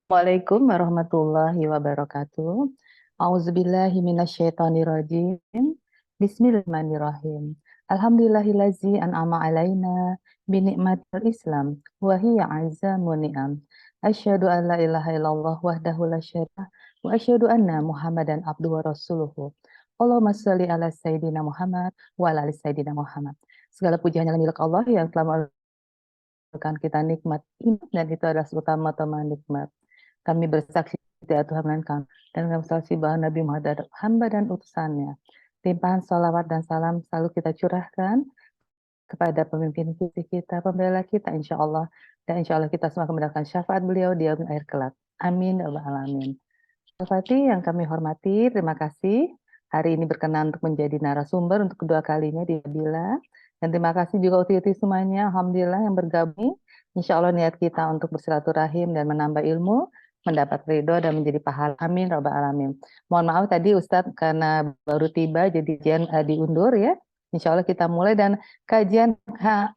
Waalaikumsalam warahmatullahi wabarakatuh. Auzubillahi minasyaitonirrajim. Bismillahirrahmanirrahim. Alhamdulillahillazi an'ama alaina binikmatil Islam wa hiya azzamu ni'am. Asyhadu an la ilaha illallah wahdahu la syarika wa asyhadu anna Muhammadan abduhu wa rasuluhu. Allahumma shalli ala sayyidina Muhammad wa ala ali sayyidina Muhammad. Segala puji hanya milik Allah yang telah memberikan kita nikmat iman dan itu adalah utama-utama nikmat. Kami bersaksi tidak Tuhan melainkan dan kami bersaksi bahwa Nabi Muhammad adalah hamba dan utusannya. Limpahan salawat dan salam selalu kita curahkan kepada pemimpin kita, pembela kita insya Allah. Dan insya Allah kita semua akan mendapatkan syafaat beliau di akhir kelak. Amin. Ya Rabbal Alamin. Fatih yang kami hormati, terima kasih. Hari ini berkenan untuk menjadi narasumber untuk kedua kalinya di Bila. Dan terima kasih juga uti-uti semuanya, Alhamdulillah yang bergabung. Insya Allah niat kita untuk bersilaturahim dan menambah ilmu, mendapat ridho dan menjadi pahala. Amin, Rabbal Alamin. Mohon maaf tadi Ustadz karena baru tiba jadi kajian diundur ya. Insya Allah kita mulai dan kajian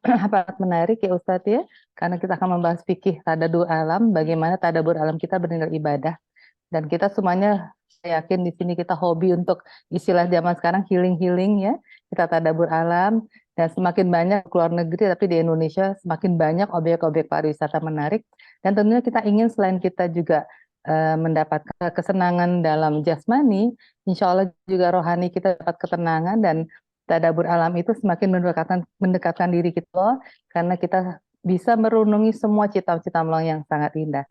sangat menarik ya Ustadz ya. Karena kita akan membahas fikih tadabbur alam, bagaimana tadabbur alam kita bernilai ibadah. Dan kita semuanya saya yakin di sini kita hobi untuk istilah zaman sekarang healing ya. Kita tadabbur alam dan semakin banyak keluar negeri tapi di Indonesia semakin banyak objek-objek pariwisata menarik dan tentunya kita ingin selain kita juga mendapatkan kesenangan dalam jasmani, insya Allah juga rohani kita dapat ketenangan dan tadabbur alam itu semakin mendekatkan diri kita karena kita bisa merenungi semua cita-cita Allah yang sangat indah.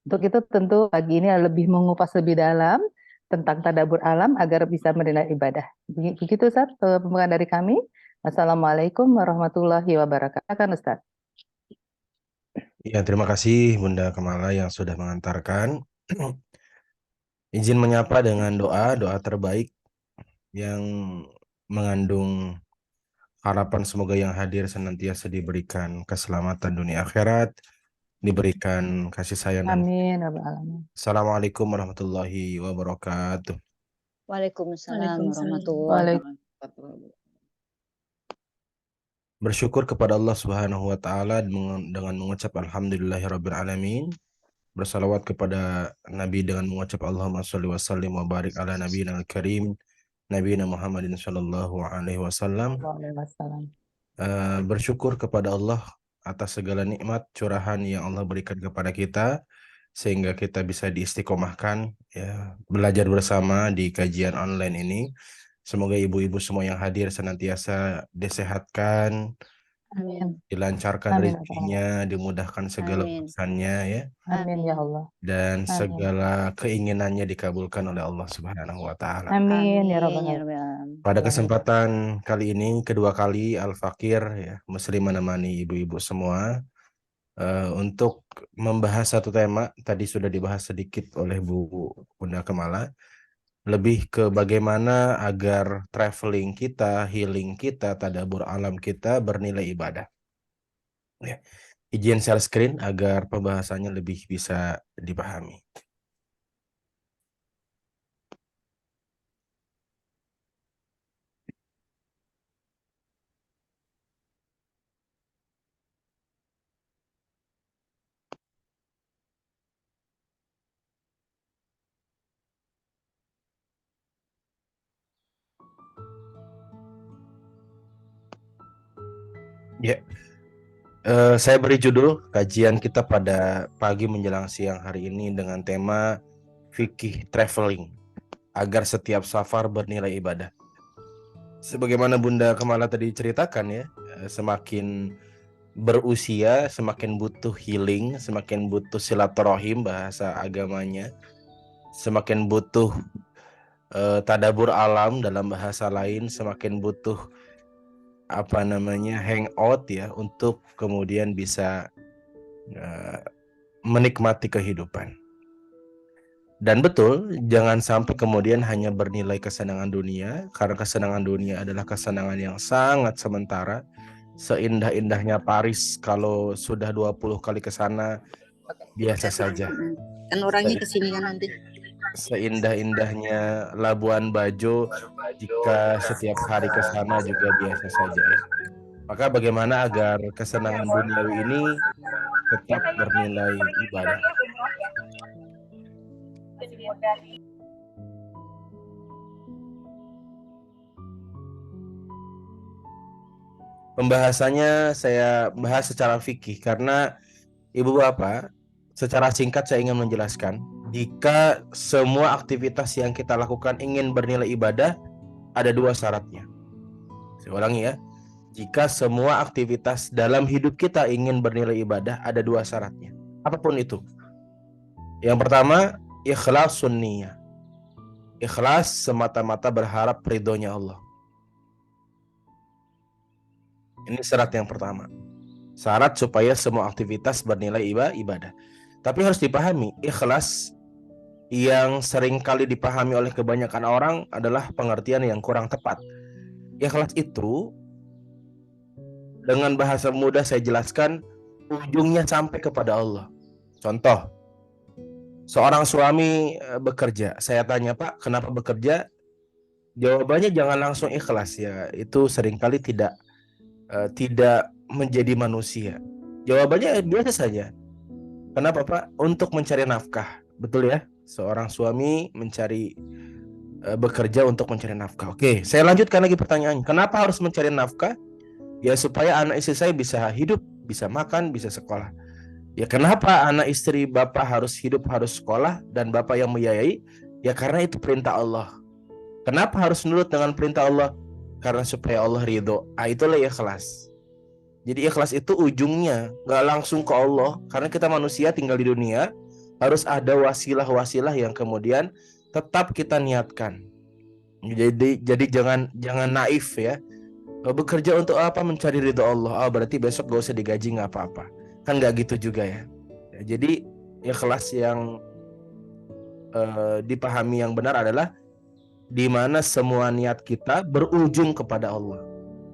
Untuk itu tentu pagi ini lebih mengupas lebih dalam tentang tadabbur alam agar bisa menilai ibadah. Begitu Ustaz, pembukaan dari kami. Assalamualaikum warahmatullahi wabarakatuh. Kan Ustaz? Ya, terima kasih Bunda Kamala yang sudah mengantarkan. Izin menyapa dengan doa terbaik yang mengandung harapan semoga yang hadir senantiasa diberikan keselamatan dunia akhirat, diberikan kasih sayang dan Amin. Alamin. Assalamualaikum warahmatullahi wabarakatuh. Waalaikumsalam warahmatullahi wabarakatuh. Bersyukur kepada Allah Subhanahu wa taala dengan mengucap alhamdulillahirabbil alamin. Bersalawat kepada Nabi dengan mengucap Allahumma sholli wa sallim wa barik ala nabiyina al-karim Nabiyina Muhammadin sallallahu alaihi wasallam. Bersyukur kepada Allah atas segala nikmat curahan yang Allah berikan kepada kita sehingga kita bisa diistiqomahkan ya, belajar bersama di kajian online ini. Semoga ibu-ibu semua yang hadir senantiasa disehatkan, amin, dilancarkan rezekinya, dimudahkan segala urusannya ya. Amin ya Allah. Dan segala keinginannya dikabulkan oleh Allah Subhanahu wa taala. Amin ya Rabbal Alamin. Pada kesempatan kali ini kedua kali Al-Fakir ya Muslim menemani ibu-ibu semua untuk membahas satu tema tadi sudah dibahas sedikit oleh Bunda Kamala, lebih ke bagaimana agar traveling kita, healing kita, tadabbur alam kita bernilai ibadah. Ya. Izin share screen agar pembahasannya lebih bisa dipahami. Ya, saya beri judul kajian kita pada pagi menjelang siang hari ini dengan tema fikih traveling agar setiap safar bernilai ibadah. Sebagaimana Bunda Kamala tadi ceritakan ya, semakin berusia semakin butuh healing, semakin butuh silaturahim bahasa agamanya, semakin butuh tadabbur alam dalam bahasa lain, semakin butuh hangout ya untuk kemudian bisa menikmati kehidupan. Dan betul, jangan sampai kemudian hanya bernilai kesenangan dunia, karena kesenangan dunia adalah kesenangan yang sangat sementara. Seindah-indahnya Paris kalau sudah 20 kali ke sana biasa saja. Kan orangnya kesini kan nanti. Seindah-indahnya Labuan Bajo jika setiap hari ke sana juga biasa saja ya. Maka bagaimana agar kesenangan duniawi ini tetap bernilai ibadah? Pembahasannya saya bahas secara fikih karena Ibu Bapak, secara singkat saya ingin menjelaskan, jika semua aktivitas yang kita lakukan ingin bernilai ibadah, ada dua syaratnya. Saya ulangi ya, jika semua aktivitas dalam hidup kita ingin bernilai ibadah, ada dua syaratnya. Apapun itu. Yang pertama, ikhlasun niyah. Ikhlas semata-mata berharap ridhonya Allah. Ini syarat yang pertama. Syarat supaya semua aktivitas bernilai ibadah. Tapi harus dipahami, ikhlas yang sering kali dipahami oleh kebanyakan orang adalah pengertian yang kurang tepat. Ikhlas itu, dengan bahasa mudah saya jelaskan, ujungnya sampai kepada Allah. Contoh, seorang suami bekerja. Saya tanya, Pak, kenapa bekerja? Jawabannya jangan langsung ikhlas ya. Itu seringkali tidak menjadi manusia. Jawabannya biasa saja. Kenapa, Pak? Untuk mencari nafkah. Betul ya? Seorang suami bekerja untuk mencari nafkah. Oke, saya lanjutkan lagi pertanyaannya. Kenapa harus mencari nafkah? Ya supaya anak istri saya bisa hidup, bisa makan, bisa sekolah. Ya kenapa anak istri Bapak harus hidup, harus sekolah, dan Bapak yang membiayai? Ya karena itu perintah Allah. Kenapa harus nurut dengan perintah Allah? Karena supaya Allah ridho. Itulah ikhlas. Jadi ikhlas itu ujungnya gak langsung ke Allah. Karena kita manusia tinggal di dunia, harus ada wasilah-wasilah yang kemudian tetap kita niatkan. Jadi jangan naif ya. Bekerja untuk apa? Mencari ridho Allah. Berarti besok gak usah digaji, gak apa-apa. Kan gak gitu juga ya. Jadi ikhlas yang dipahami yang benar adalah di mana semua niat kita berujung kepada Allah.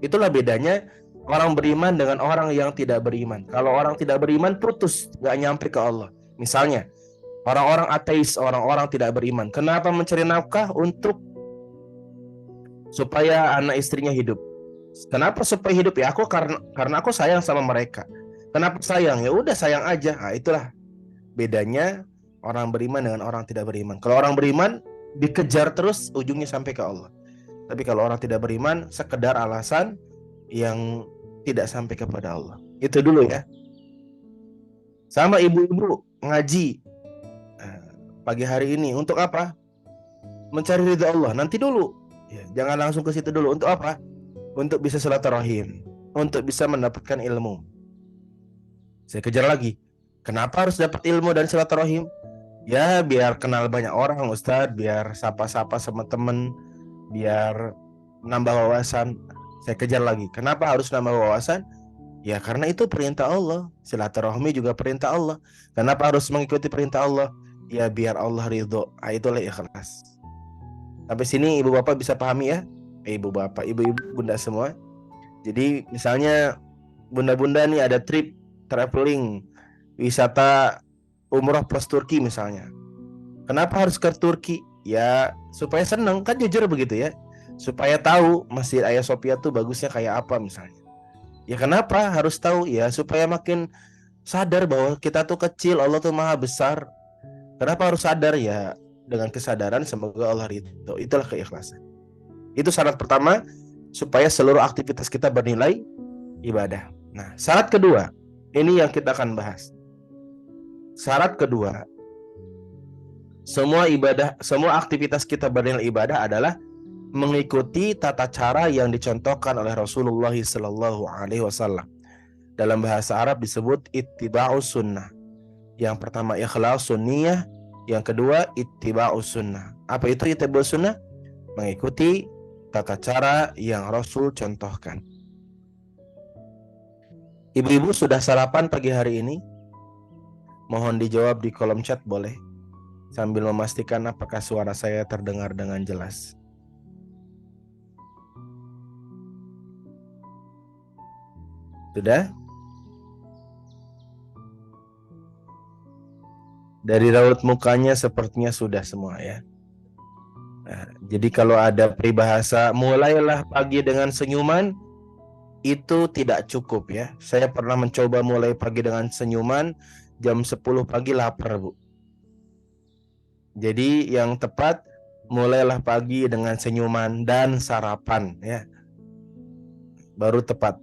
Itulah bedanya orang beriman dengan orang yang tidak beriman. Kalau orang tidak beriman putus, gak nyampe ke Allah. Misalnya orang-orang ateis, orang-orang tidak beriman, kenapa mencari nafkah? Untuk supaya anak istrinya hidup. Kenapa supaya hidup? Ya aku karena aku sayang sama mereka. Kenapa sayang? Ya udah sayang aja. Itulah bedanya orang beriman dengan orang tidak beriman. Kalau orang beriman dikejar terus, ujungnya sampai ke Allah. Tapi kalau orang tidak beriman, sekedar alasan yang tidak sampai kepada Allah. Itu dulu ya. Sama ibu-ibu ngaji pagi hari ini untuk apa? Mencari ridha Allah. Nanti dulu. Ya, jangan langsung ke situ dulu. Untuk apa? Untuk bisa silaturahim, untuk bisa mendapatkan ilmu. Saya kejar lagi. Kenapa harus dapat ilmu dan silaturahim? Ya biar kenal banyak orang Ustadz, biar sapa-sapa sama temen, biar nambah wawasan. Saya kejar lagi. Kenapa harus nambah wawasan? Ya karena itu perintah Allah. Silaturahmi juga perintah Allah. Kenapa harus mengikuti perintah Allah? Ya biar Allah ridho. Itulah ikhlas. Sampai sini ibu bapak bisa pahami ya? Ibu bapak, ibu-ibu, bunda semua. Jadi misalnya bunda-bunda nih ada trip traveling, wisata umroh plus Turki misalnya. Kenapa harus ke Turki? Ya supaya senang, kan jujur begitu ya. Supaya tahu Masjid Hagia Sophia tuh bagusnya kayak apa misalnya. Ya kenapa harus tahu? Ya supaya makin sadar bahwa kita tuh kecil, Allah tuh maha besar. Kenapa harus sadar? Ya dengan kesadaran semoga Allah ridho. Itulah keikhlasan. Itu syarat pertama supaya seluruh aktivitas kita bernilai ibadah. Nah, syarat kedua, ini yang kita akan bahas. Syarat kedua, semua aktivitas kita bernilai ibadah adalah mengikuti tata cara yang dicontohkan oleh Rasulullah SAW. Dalam bahasa Arab disebut ittiba'us sunnah. Yang pertama ikhlasun niyah, yang kedua ittiba'us sunnah. Apa itu ittiba'us sunnah? Mengikuti tata cara yang Rasul contohkan. Ibu-ibu sudah sarapan pagi hari ini? Mohon dijawab di kolom chat boleh, sambil memastikan apakah suara saya terdengar dengan jelas. Sudah? Dari raut mukanya sepertinya sudah semua ya. Nah, jadi kalau ada peribahasa mulailah pagi dengan senyuman, itu tidak cukup ya. Saya pernah mencoba mulai pagi dengan senyuman, jam 10 pagi lapar Bu. Jadi yang tepat, mulailah pagi dengan senyuman dan sarapan ya. Baru tepat.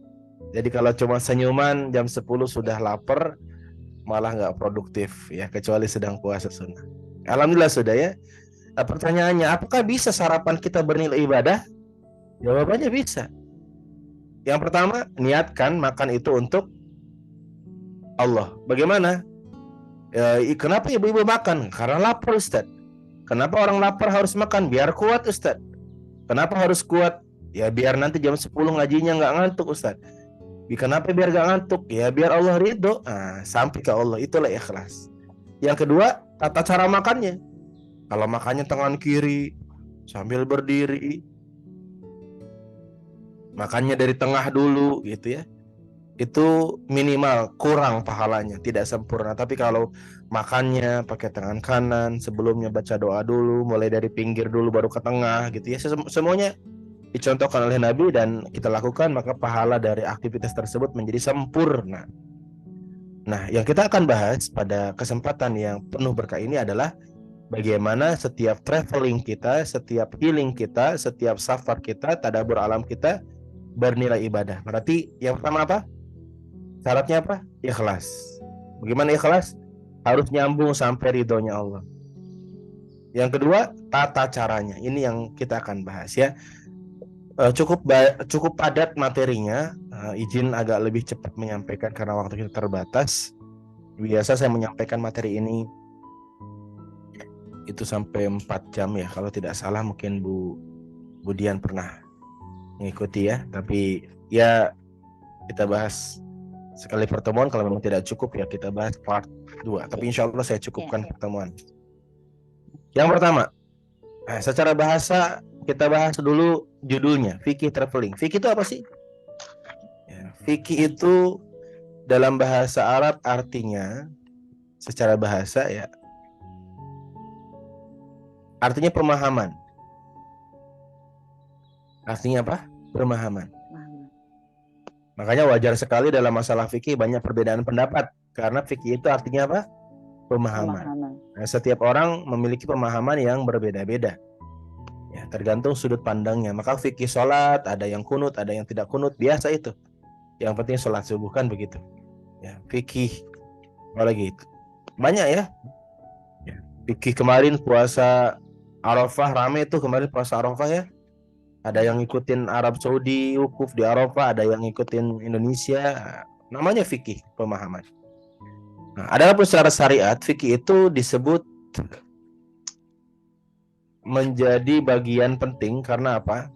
Jadi kalau cuma senyuman jam 10 sudah lapar, malah nggak produktif ya, kecuali sedang puasa sunnah. Alhamdulillah sudah ya. Nah, pertanyaannya, apakah bisa sarapan kita bernilai ibadah? Jawabannya bisa. Yang pertama, niatkan makan itu untuk Allah. Bagaimana? Kenapa ibu-ibu makan? Karena lapar, Ustaz. Kenapa orang lapar harus makan? Biar kuat, Ustaz. Kenapa harus kuat? Ya biar nanti jam 10 ngajinya nggak ngantuk, Ustaz. Kenapa biar nggak ngantuk? Ya biar Allah ridho. Sampai ke Allah, itulah ikhlas. Yang kedua, tata cara makannya. Kalau makannya tangan kiri sambil berdiri, makannya dari tengah dulu gitu ya, itu minimal kurang pahalanya, tidak sempurna. Tapi kalau makannya pakai tangan kanan, sebelumnya baca doa dulu, mulai dari pinggir dulu baru ke tengah gitu ya, semuanya dicontohkan oleh Nabi dan kita lakukan, maka pahala dari aktivitas tersebut menjadi sempurna. Nah, yang kita akan bahas pada kesempatan yang penuh berkah ini adalah bagaimana setiap traveling kita, setiap healing kita, setiap safar kita, tadabbur alam kita bernilai ibadah. Berarti yang pertama apa? Syaratnya apa? Ikhlas. Bagaimana ikhlas? Harus nyambung sampai ridhonya Allah. Yang kedua, tata caranya. Ini yang kita akan bahas ya. Cukup padat materinya. Izin agak lebih cepat menyampaikan karena waktu kita terbatas. Biasa saya menyampaikan materi ini itu sampai 4 jam ya. Kalau tidak salah mungkin Bu Dian pernah mengikuti ya. Tapi ya kita bahas sekali pertemuan. Kalau memang tidak cukup ya kita bahas part 2. Tapi insya Allah saya cukupkan pertemuan. Yang pertama, secara bahasa kita bahas dulu judulnya, fikih traveling. Fikih itu apa sih? Ya, fikih itu dalam bahasa Arab artinya, secara bahasa ya, artinya pemahaman. Artinya apa? Pemahaman. Makanya wajar sekali dalam masalah fikih banyak perbedaan pendapat, karena fikih itu artinya apa? Pemahaman. Nah, setiap orang memiliki pemahaman yang berbeda-beda. Ya, tergantung sudut pandangnya. Maka fikih sholat, ada yang kunut, ada yang tidak kunut, biasa itu. Yang penting sholat subuh kan begitu. Ya, fikih apalagi itu banyak ya. Fikih kemarin puasa Arafah rame tuh, kemarin puasa Arafah ya. Ada yang ngikutin Arab Saudi wukuf di Arafah, ada yang ngikutin Indonesia. Namanya fikih, pemahaman. Nah, adapun secara syariat, fikih itu disebut menjadi bagian penting karena apa?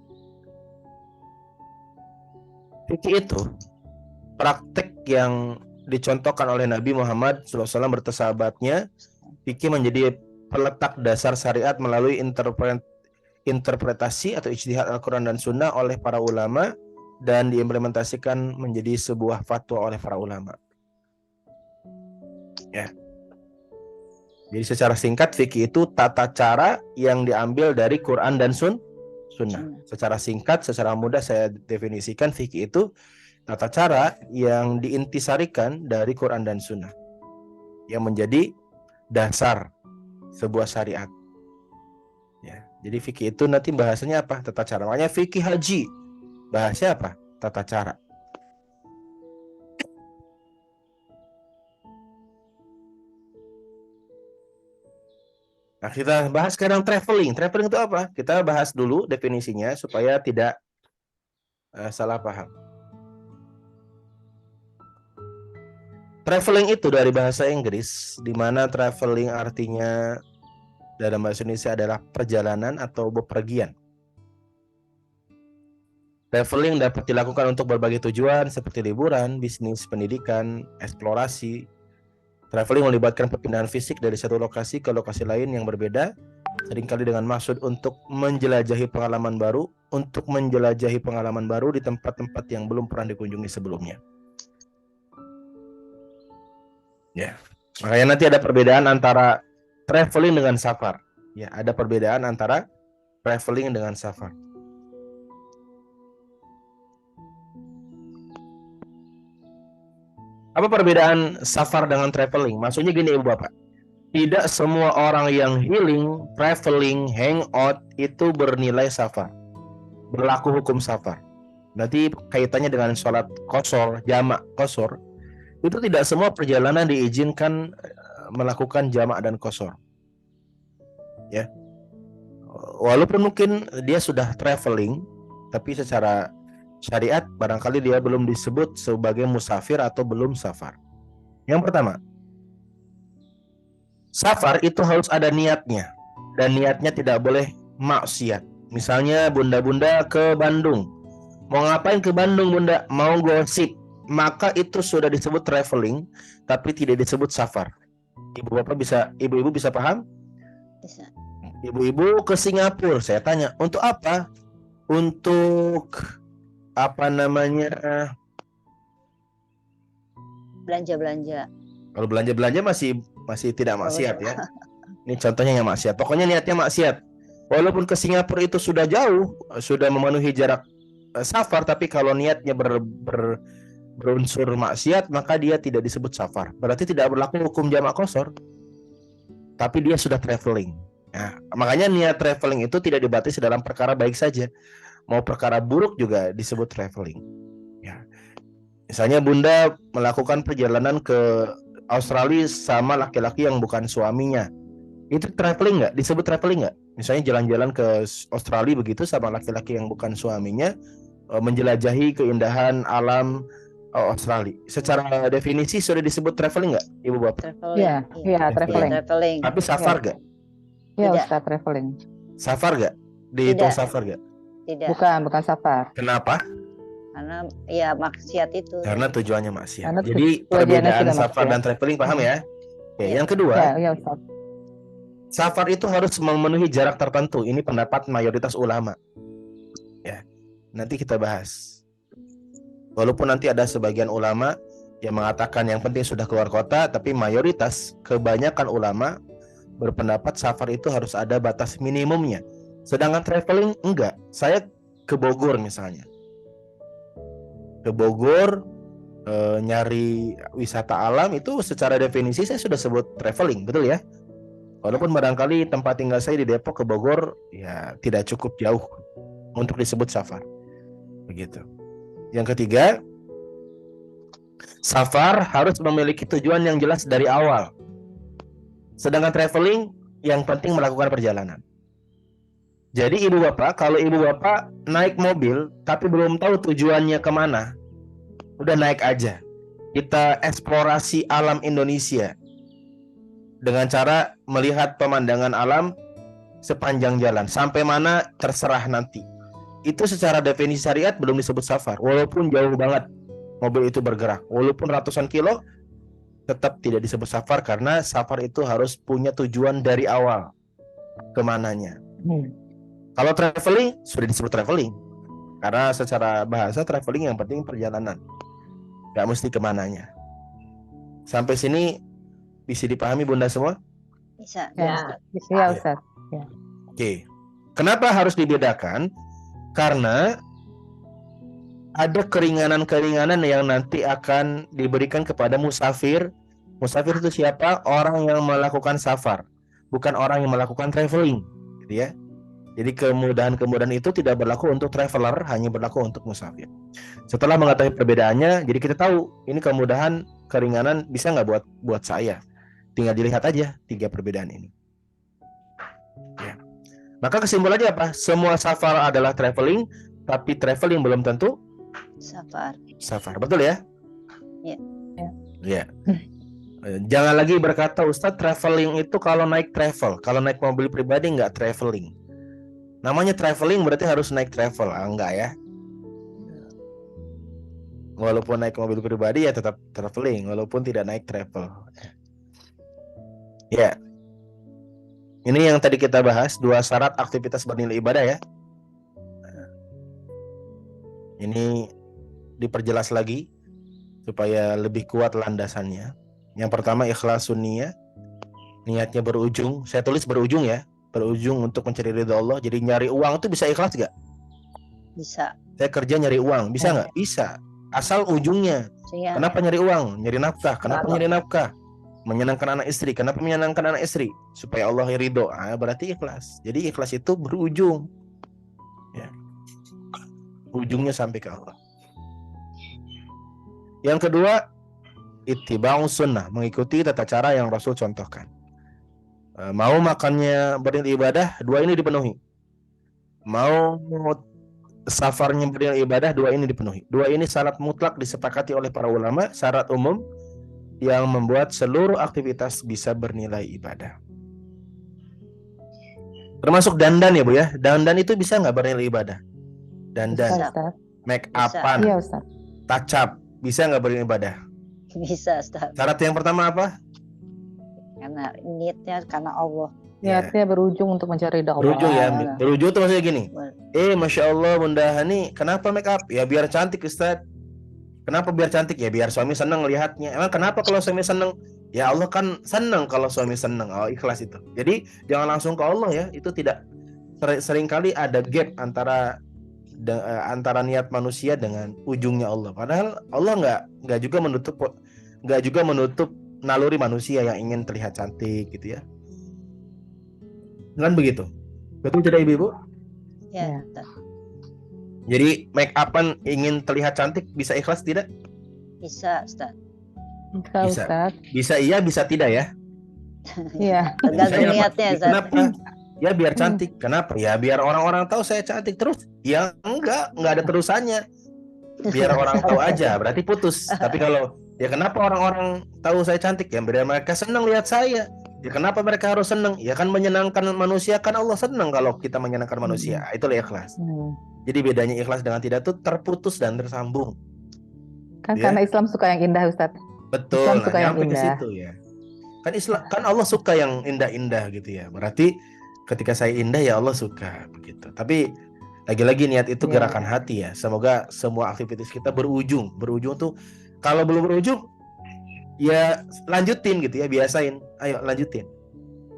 Fikih itu praktek yang dicontohkan oleh Nabi Muhammad SAW bersahabatnya. Fikih menjadi peletak dasar syariat melalui interpretasi atau ijtihad Al-Quran dan Sunnah oleh para ulama dan diimplementasikan menjadi sebuah fatwa oleh para ulama. Ya. Jadi secara singkat fikih itu tata cara yang diambil dari Quran dan Sunnah. Secara singkat, secara mudah saya definisikan fikih itu tata cara yang diintisarikan dari Quran dan Sunnah yang menjadi dasar sebuah syariat. Ya, jadi fikih itu nanti bahasanya apa? Tata cara. Makanya fikih haji bahasnya apa? Tata cara. Nah, kita bahas sekarang traveling. Traveling itu apa? Kita bahas dulu definisinya supaya tidak salah paham. Traveling itu dari bahasa Inggris, di mana traveling artinya dalam bahasa Indonesia adalah perjalanan atau bepergian. Traveling dapat dilakukan untuk berbagai tujuan seperti liburan, bisnis, pendidikan, eksplorasi. Traveling melibatkan perpindahan fisik dari satu lokasi ke lokasi lain yang berbeda, seringkali dengan maksud untuk menjelajahi pengalaman baru di tempat-tempat yang belum pernah dikunjungi sebelumnya. Ya, makanya nanti ada perbedaan antara traveling dengan safar. Ya, ada perbedaan antara traveling dengan safar. Apa perbedaan safar dengan traveling? Maksudnya gini Ibu Bapak. Tidak semua orang yang healing, traveling, hangout itu bernilai safar. Berlaku hukum safar. Nanti kaitannya dengan sholat qasar, jamak qasar. Itu tidak semua perjalanan diizinkan melakukan jamak dan qasar. Ya. Walaupun mungkin dia sudah traveling, tapi secara syariat barangkali dia belum disebut sebagai musafir atau belum safar. Yang pertama, safar itu harus ada niatnya, dan niatnya tidak boleh maksiat. Misalnya bunda-bunda ke Bandung, mau ngapain ke Bandung bunda? Mau gosip, maka itu sudah disebut traveling, tapi tidak disebut safar. Ibu-ibu bisa paham? Bisa. Ibu-ibu ke Singapura, saya tanya, untuk apa? Untuk apa namanya? Belanja-belanja. Kalau belanja-belanja masih tidak maksiat ya. Ini contohnya yang maksiat. Pokoknya niatnya maksiat. Walaupun ke Singapura itu sudah jauh, sudah memenuhi jarak safar, tapi kalau niatnya berunsur maksiat, maka dia tidak disebut safar. Berarti tidak berlaku hukum jamak qasar. Tapi dia sudah traveling. Nah, makanya niat traveling itu tidak dibatasi dalam perkara baik saja. Mau perkara buruk juga disebut traveling. Ya. Misalnya bunda melakukan perjalanan ke Australia sama laki-laki yang bukan suaminya. Itu traveling nggak? Disebut traveling nggak? Misalnya jalan-jalan ke Australia begitu sama laki-laki yang bukan suaminya, menjelajahi keindahan alam Australia. Secara definisi sudah disebut traveling nggak, Ibu Bapak? Iya, traveling. Traveling. Tapi safar nggak? Iya, Tidak. Ustaz, traveling. Safar nggak? Dihitung Tidak. safar nggak? Tidak. Bukan safar. Kenapa? Karena ya maksiat itu. Karena tujuannya maksiat. Karena Jadi tujuannya perbedaan sudah safar maksiat. dan traveling, paham ya? Oke, Iya. yang kedua, Iya, Ustaz. safar itu harus memenuhi jarak tertentu. Ini pendapat mayoritas ulama. Ya, nanti kita bahas. Walaupun nanti ada sebagian ulama yang mengatakan yang penting sudah keluar kota, tapi mayoritas, kebanyakan ulama berpendapat safar itu harus ada batas minimumnya. Sedangkan traveling enggak. Saya ke Bogor misalnya. Ke Bogor nyari wisata alam, itu secara definisi saya sudah sebut traveling, betul ya? Walaupun barangkali tempat tinggal saya di Depok ke Bogor ya tidak cukup jauh untuk disebut safar. Begitu. Yang ketiga, safar harus memiliki tujuan yang jelas dari awal. Sedangkan traveling yang penting melakukan perjalanan. Jadi ibu bapak, kalau ibu bapak naik mobil tapi belum tahu tujuannya kemana, udah naik aja. Kita eksplorasi alam Indonesia dengan cara melihat pemandangan alam sepanjang jalan. Sampai mana terserah nanti. Itu secara definisi syariat belum disebut safar. Walaupun jauh banget mobil itu bergerak, walaupun ratusan kilo, tetap tidak disebut safar, karena safar itu harus punya tujuan dari awal kemananya. Kalau traveling sudah disebut traveling, karena secara bahasa traveling yang penting perjalanan, gak mesti kemananya. Sampai sini bisa dipahami bunda semua? Bisa. Ya, iya Ustaz. Ya. Oke. Kenapa harus dibedakan? Karena ada keringanan-keringanan yang nanti akan diberikan kepada musafir. Musafir itu siapa? Orang yang melakukan safar, bukan orang yang melakukan traveling, gitu ya. Jadi kemudahan-kemudahan itu tidak berlaku untuk traveler, hanya berlaku untuk musafir. Setelah mengetahui perbedaannya, jadi kita tahu ini kemudahan, keringanan bisa nggak buat saya. Tinggal dilihat aja 3 perbedaan ini. Ya. Maka kesimpulannya apa? Semua safar adalah traveling, tapi traveling belum tentu safar. Betul ya? Iya. Ya. Jangan lagi berkata, Ustadz, traveling itu kalau naik travel, kalau naik mobil pribadi nggak traveling. Namanya traveling berarti harus naik travel. Enggak ya. Walaupun naik mobil pribadi ya tetap traveling, walaupun tidak naik travel. Ya. Ini yang tadi kita bahas, 2 syarat aktivitas bernilai ibadah ya. Ini diperjelas lagi supaya lebih kuat landasannya. Yang pertama, ikhlasun niyah. Niatnya berujung, saya tulis berujung ya, berujung untuk mencari ridha Allah. Jadi nyari uang itu bisa ikhlas gak? Bisa. Saya kerja nyari uang, bisa nggak? Bisa. Asal ujungnya. Iya. Kenapa nyari uang? Nyari nafkah. Kenapa nyari nafkah? menyenangkan anak istri. Kenapa menyenangkan anak istri? Supaya Allah ridho. Berarti ikhlas. Jadi ikhlas itu berujung, ya, ujungnya sampai ke Allah. Yang kedua, ittiba'us sunnah, mengikuti tata cara yang Rasul contohkan. Mau makannya bernilai ibadah, dua ini dipenuhi. Mau safarnya bernilai ibadah, dua ini dipenuhi. Dua ini syarat mutlak disepakati oleh para ulama, syarat umum yang membuat seluruh aktivitas bisa bernilai ibadah. Termasuk dandan ya Bu ya. Dandan itu bisa nggak bernilai ibadah? Dandan, Bisa, Ustaz. make Bisa. upan, Iya, Ustaz. touch up, bisa nggak bernilai ibadah? Bisa, Ustaz. Syarat yang pertama apa? Karena niatnya karena Allah. Niatnya berujung untuk mencari ridha Allah. Berujung ya. Allah. Berujung tuh maksudnya gini. Ber- Masya Allah Bunda Hani, kenapa make up? Ya biar cantik Ustaz. Kenapa biar cantik? Ya biar suami senang lihatnya. Emang kenapa kalau suami senang? Ya Allah kan senang kalau suami senang. Oh, ikhlas itu. Jadi jangan langsung ke Allah ya. Itu tidak, seringkali ada gap antara niat manusia dengan ujungnya Allah. Padahal Allah nggak juga menutup naluri manusia yang ingin terlihat cantik gitu ya. Kan begitu. Betul tidak Ibu? Ya, Ya. Ustaz. Jadi make upan ingin terlihat cantik bisa ikhlas tidak? Bisa, Ustaz. Bisa, Bisa. Ustaz. Bisa iya, bisa tidak ya? Iya. Tergantung Bisanya apa? niatnya, Ustaz. Kenapa? Ya biar cantik. Kenapa? Ya biar orang-orang tahu saya cantik terus. Ya enggak ada terusannya. Biar orang tahu aja, berarti putus. Tapi kalau ya kenapa orang-orang tahu saya cantik? Ya biar mereka senang lihat saya. Ya kenapa mereka harus senang? Ya kan menyenangkan manusia, kan Allah senang kalau kita menyenangkan manusia. Itulah ikhlas. Jadi bedanya ikhlas dengan tidak itu terputus dan tersambung. Kan Ya. karena Islam suka yang indah, Ustaz. Betul. Islam suka yang nyampe ke indah. situ ya. Kan Allah suka yang indah-indah gitu ya. Berarti ketika saya indah ya Allah suka begitu. Tapi lagi-lagi niat itu Ya. gerakan hati ya. Semoga semua aktivitas kita berujung. Berujung tuh kalau belum berujung ya lanjutin gitu ya, biasain. Ayo lanjutin.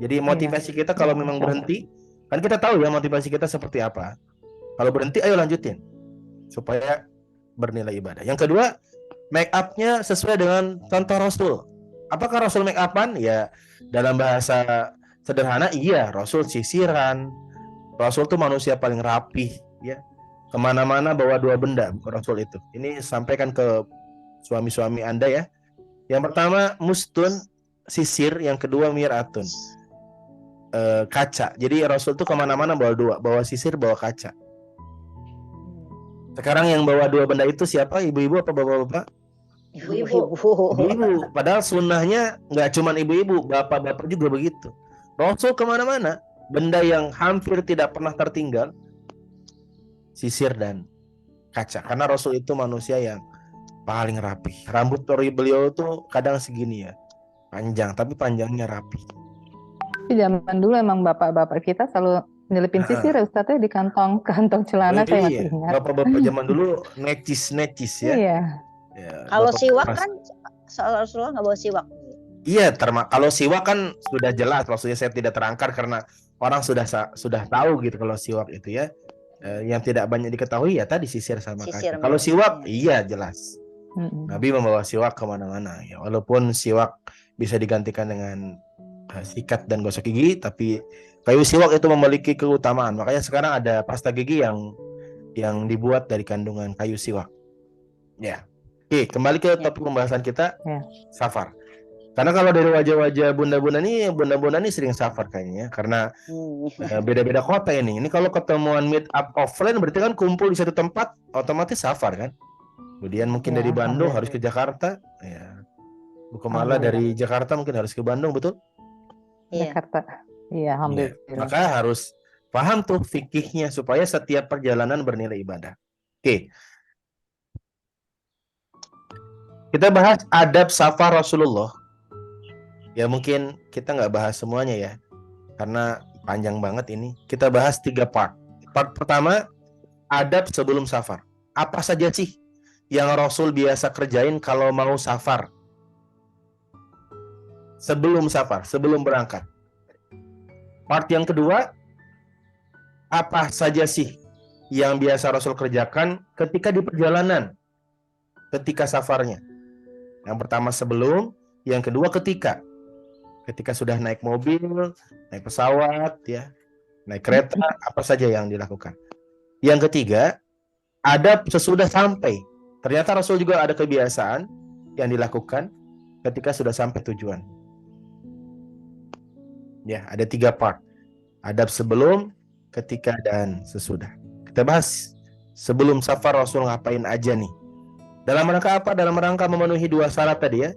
Jadi motivasi kita kalau memang berhenti, kan kita tahu ya motivasi kita seperti apa. Kalau berhenti ayo lanjutin supaya bernilai ibadah. Yang kedua, make up-nya sesuai dengan contoh Rasul. Apakah Rasul make up-an? Ya dalam bahasa sederhana iya, Rasul sisiran. Rasul tuh manusia paling rapih ya. Kemana-mana bawa dua benda Rasul itu. Ini sampaikan ke suami-suami Anda ya. Yang pertama mustun, sisir. Yang kedua miratun, kaca. Jadi Rasul tuh kemana-mana bawa dua, bawa sisir, bawa kaca. Sekarang yang bawa dua benda itu siapa? Ibu-ibu apa bapak-bapak? Ibu-ibu. Ibu-ibu. Padahal sunnahnya nggak cuma ibu-ibu, bapak-bapak juga begitu. Rasul kemana-mana, benda yang hampir tidak pernah tertinggal, sisir dan kaca. Karena Rasul itu manusia yang paling rapi. Rambut beliau tuh kadang segini ya, panjang, tapi panjangnya rapi. Tapi zaman dulu emang bapak-bapak kita selalu nyelipin sisir ya, Ustaz, ya, di kantong celana, saya masih ingat. Bapak-bapak zaman dulu necis ya. Iya. Ya, Kalau bapak siwak keras. kan soal Rasulullah nggak bawa siwak. Iya, kalau siwak kan sudah jelas, maksudnya saya tidak terangkat karena orang sudah tahu gitu kalau siwak itu ya. Yang tidak banyak diketahui ya tadi sisir sama Sisir, kaca. Kalau Mbak. siwak, iya jelas. Mm-mm. Nabi membawa siwak kemana-mana ya, walaupun siwak bisa digantikan dengan sikat dan gosok gigi, tapi kayu siwak itu memiliki keutamaan. Makanya sekarang ada pasta gigi yang dibuat dari kandungan kayu siwak. Ya. Oke, kembali ke topik pembahasan kita, Ya. safar. Karena kalau dari wajah-wajah bunda-bunda nih sering safar kayaknya ya, karena beda-beda kota ini. Ini kalau ketemuan meet up offline berarti kan kumpul di satu tempat, otomatis safar kan. Kemudian mungkin Ya, dari Bandung alhamdulillah. harus ke Jakarta, ya. Bu Kamala dari Jakarta mungkin harus ke Bandung, betul? Iya. Jakarta. Iya, alhamdulillah. Maka harus paham tuh fikihnya supaya setiap perjalanan bernilai ibadah. Oke. Kita bahas adab safar Rasulullah. Ya mungkin kita nggak bahas semuanya ya, karena panjang banget ini. Kita bahas 3 part. Part pertama, adab sebelum safar. Apa saja sih yang Rasul biasa kerjain kalau mau safar? Sebelum safar, sebelum berangkat. Part yang kedua, apa saja sih yang biasa Rasul kerjakan ketika di perjalanan, ketika safarnya? Yang pertama sebelum, yang kedua ketika. Ketika sudah naik mobil, naik pesawat, ya, naik kereta, apa saja yang dilakukan. Yang ketiga, adab sesudah sampai. Ternyata Rasul juga ada kebiasaan yang dilakukan ketika sudah sampai tujuan. Ya, ada 3 part. Adab sebelum, ketika, dan sesudah. Kita bahas sebelum safar Rasul ngapain aja nih. Dalam rangka apa? Dalam rangka memenuhi 2 syarat tadi ya.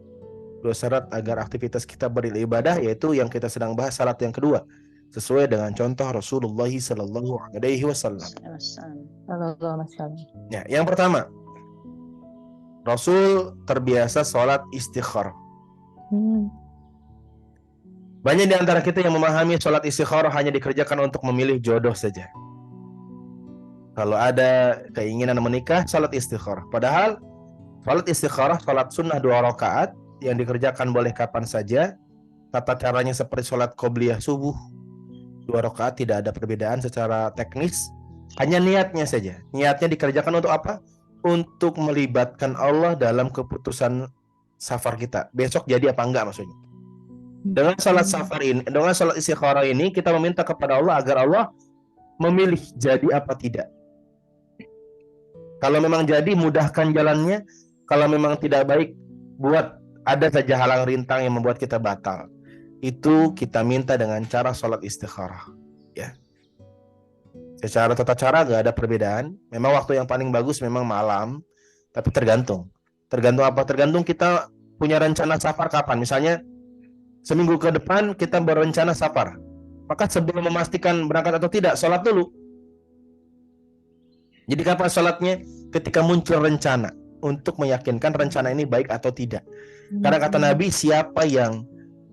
2 syarat agar aktivitas kita beribadah, yaitu yang kita sedang bahas, syarat yang kedua. Sesuai dengan contoh Rasulullah Sallallahu Alaihi Wasallam. Sallallahu alaihi wasallam. Ya, yang pertama, Rasul terbiasa sholat istikharah. Banyak di antara kita yang memahami sholat istikharah hanya dikerjakan untuk memilih jodoh saja. Kalau ada keinginan menikah, sholat istikharah. Padahal sholat istikharah, sholat sunnah 2 rakaat yang dikerjakan boleh kapan saja. Tata caranya seperti sholat qobliyah subuh 2 rakaat, tidak ada perbedaan secara teknis. Hanya niatnya saja. Niatnya dikerjakan untuk apa? Untuk melibatkan Allah dalam keputusan safar kita. Besok jadi apa enggak maksudnya. Dengan salat safar ini, dengan salat istikharah ini, kita meminta kepada Allah agar Allah memilih jadi apa tidak. Kalau memang jadi, mudahkan jalannya. Kalau memang tidak baik, buat ada saja halang rintang yang membuat kita batal. Itu kita minta dengan cara salat istikharah. Ya. Secara tata cara gak ada perbedaan. Memang waktu yang paling bagus memang malam, tapi tergantung. Tergantung apa? Tergantung kita punya rencana safar kapan. Misalnya seminggu ke depan kita berencana safar, maka sebelum memastikan berangkat atau tidak, sholat dulu. Jadi kapan sholatnya? Ketika muncul rencana, untuk meyakinkan rencana ini baik atau tidak. Karena kata Nabi, siapa yang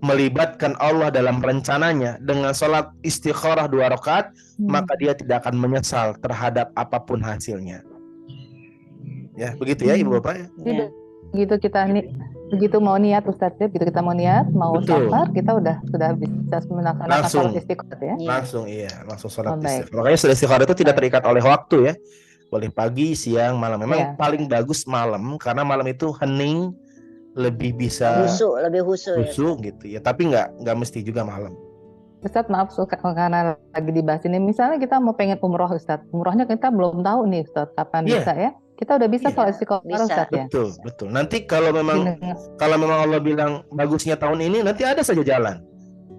melibatkan Allah dalam rencananya dengan sholat istikharah 2 rakaat, maka dia tidak akan menyesal terhadap apapun hasilnya. Ya, begitu ya Ibu Bapak ya. Ya. Begitu kita begitu mau niat Ustadz ya, begitu kita mau niat, mau Betul. safar, kita sudah bisa melaksanakan Langsung. sholat istikharah ya. Langsung sholat baik. istikharah. Makanya sholat istikharah itu tidak Baik. terikat oleh waktu ya. Boleh pagi, siang, malam. Memang Iya. paling bagus malam, karena malam itu hening, lebih bisa Lebih husu ya. khusyuk gitu ya. Tapi nggak mesti juga malam. Ustadz maaf karena lagi dibahas ini, misalnya kita mau pengen umroh Ustadz, umrohnya kita belum tahu nih Ustadz kapan Iya. bisa ya. Kita udah bisa Iya. sholat istikharah Bisa. Ustadz ya. Betul. Nanti kalau memang Allah bilang bagusnya tahun ini, nanti ada saja jalan.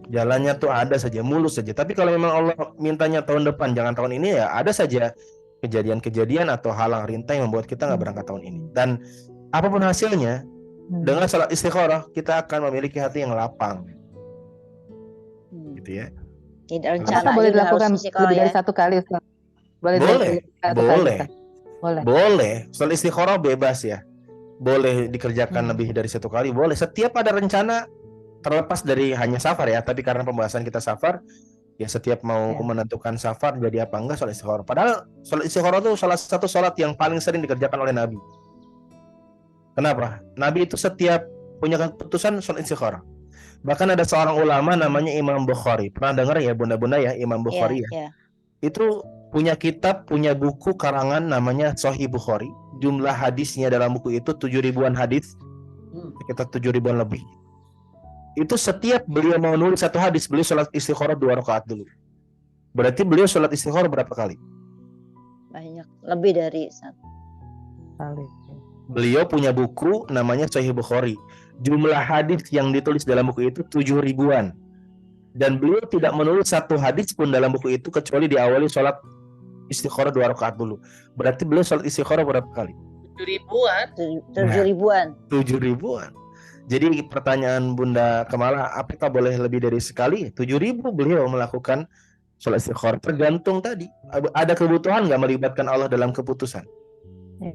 Jalannya tuh ada saja, mulus saja. Tapi kalau memang Allah mintanya tahun depan, jangan tahun ini, ya ada saja kejadian-kejadian atau halang rintang yang membuat kita nggak berangkat tahun ini. Dan apapun hasilnya, dengan salat istikharah kita akan memiliki hati yang lapang, gitu ya. Tidak Apakah rencana boleh juga dilakukan harus istikharah lebih dari ya. 1 kali Ustadz? Boleh. Boleh. Salat istikharah bebas ya. Boleh dikerjakan lebih dari 1 kali, boleh. Setiap ada rencana, terlepas dari hanya safar ya, tapi karena pembahasan kita safar, ya setiap mau menentukan safar jadi apa enggak salat istikharah. Padahal salat istikharah itu salah satu salat yang paling sering dikerjakan oleh Nabi. Kenapa? Nabi itu setiap punya keputusan salat istikharah. Bahkan ada seorang ulama namanya Imam Bukhari. Pernah dengar ya bunda-bunda ya, Imam Bukhari ya? Itu punya kitab, punya buku karangan namanya Sahih Bukhari. Jumlah hadisnya dalam buku itu 7.000-an hadis, sekitar 7.000-an lebih. Itu setiap beliau mau nulis 1 hadis, beliau sholat istikharah 2 rakaat dulu. Berarti beliau sholat istikharah berapa kali? Banyak, lebih dari 1 kali. Beliau punya buku namanya Sahih Bukhari. Jumlah hadis yang ditulis dalam buku itu 7.000-an. Dan beliau tidak menulis 1 hadis pun dalam buku itu kecuali diawali sholat istikharah 2 rakaat dulu. Berarti beliau sholat istikharah berapa kali? 7.000-an. 7.000-an. Jadi pertanyaan Bunda Kamala, apakah boleh lebih dari sekali? 7.000 beliau melakukan sholat istikharah. Tergantung tadi. Ada kebutuhan nggak melibatkan Allah dalam keputusan?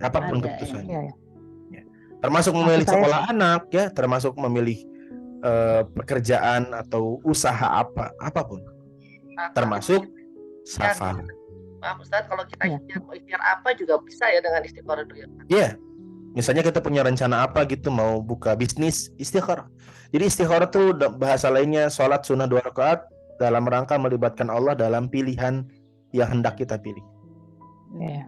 Apapun keputusannya. Ya. Termasuk memilih sekolah anak, ya, termasuk memilih pekerjaan atau usaha apapun. Termasuk safar. Maaf Ustadz, kalau kita mau ikhtiar apa juga bisa ya dengan istikharah itu ya? Iya. Misalnya kita punya rencana apa gitu, mau buka bisnis, istikharah. Jadi istikharah itu bahasa lainnya sholat sunnah 2 rakaat dalam rangka melibatkan Allah dalam pilihan yang hendak kita pilih. Iya.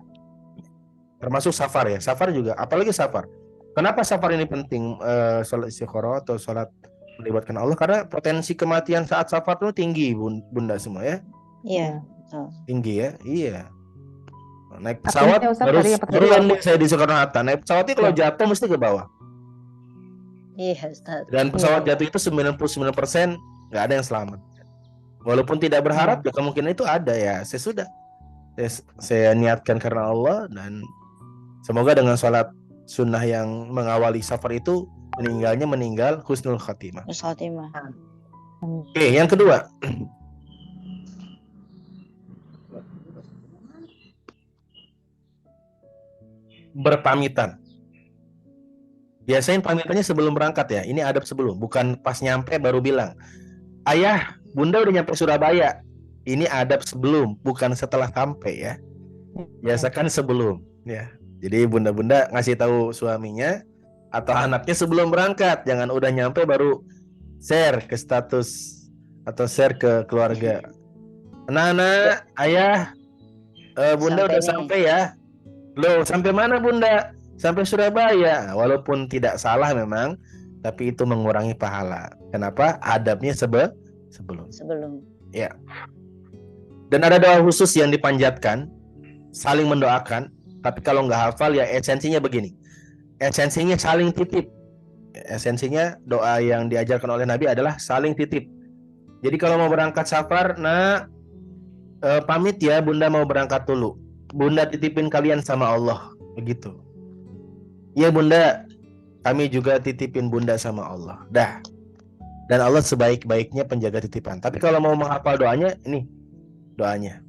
Termasuk safar ya. Safar juga, apalagi safar. Kenapa safar ini penting, sholat istikharah atau sholat melibatkan Allah karena potensi kematian saat safar itu tinggi, Bunda semua ya. Iya, betul. Tinggi ya. Iya. Naik pesawat Artinya Ustaz baru tadi baru landing saya di Soekarno-Hatta. Naik pesawatnya kalau Ya. jatuh mesti ke bawah. Iya, Ustaz. Dan pesawat Iya. jatuh itu 99% nggak ada yang selamat. Walaupun tidak berharap, ya kemungkinan itu ada ya. Saya niatkan karena Allah dan semoga dengan sholat sunnah yang mengawali safar itu meninggal husnul khatimah. Husnul Khotimah. Oke, yang kedua. Berpamitan. Biasanya pamitannya sebelum berangkat ya. Ini adab sebelum, bukan pas nyampe baru bilang, "Ayah, Bunda udah nyampe Surabaya." Ini adab sebelum, bukan setelah sampai ya. Biasakan sebelum ya. Jadi bunda-bunda ngasih tahu suaminya atau anaknya sebelum berangkat, jangan udah nyampe baru share ke status atau share ke keluarga. Anak-anak, ayah, Bunda Sampai udah nih. sampai ya. Loh, sampai mana Bunda? Sampai Surabaya. Walaupun tidak salah memang, tapi itu mengurangi pahala. Kenapa? Adabnya sebelum. Ya. Dan ada doa khusus yang dipanjatkan, saling mendoakan. Tapi kalau nggak hafal ya esensinya begini. Esensinya saling titip. Esensinya doa yang diajarkan oleh Nabi adalah saling titip. Jadi kalau mau berangkat safar, pamit ya, Bunda mau berangkat dulu. Bunda titipin kalian sama Allah, begitu. Ya Bunda, kami juga titipin Bunda sama Allah. Dah. Dan Allah sebaik-baiknya penjaga titipan. Tapi kalau mau menghafal doanya, ini doanya.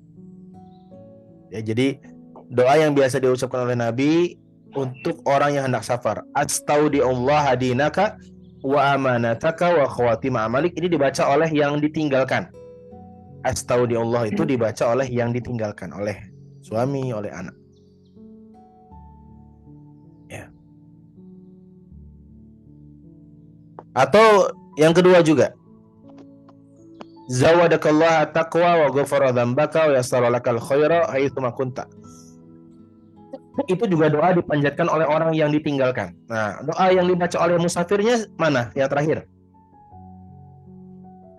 Ya, jadi doa yang biasa diucapkan oleh Nabi untuk orang yang hendak safar. Astaudiallah dinaka wa amanataka wa khawatima amalik. Ini dibaca oleh yang ditinggalkan. Astaudiallah itu dibaca oleh yang ditinggalkan, oleh suami, oleh anak. Ya. Atau yang kedua juga, zawadakallah taqwa wa ghafara dzambaka wa yassara lakal khaira haitsu ma kunta. Itu juga doa dipanjatkan oleh orang yang ditinggalkan. Nah, doa yang dibaca oleh musafirnya mana? Yang terakhir.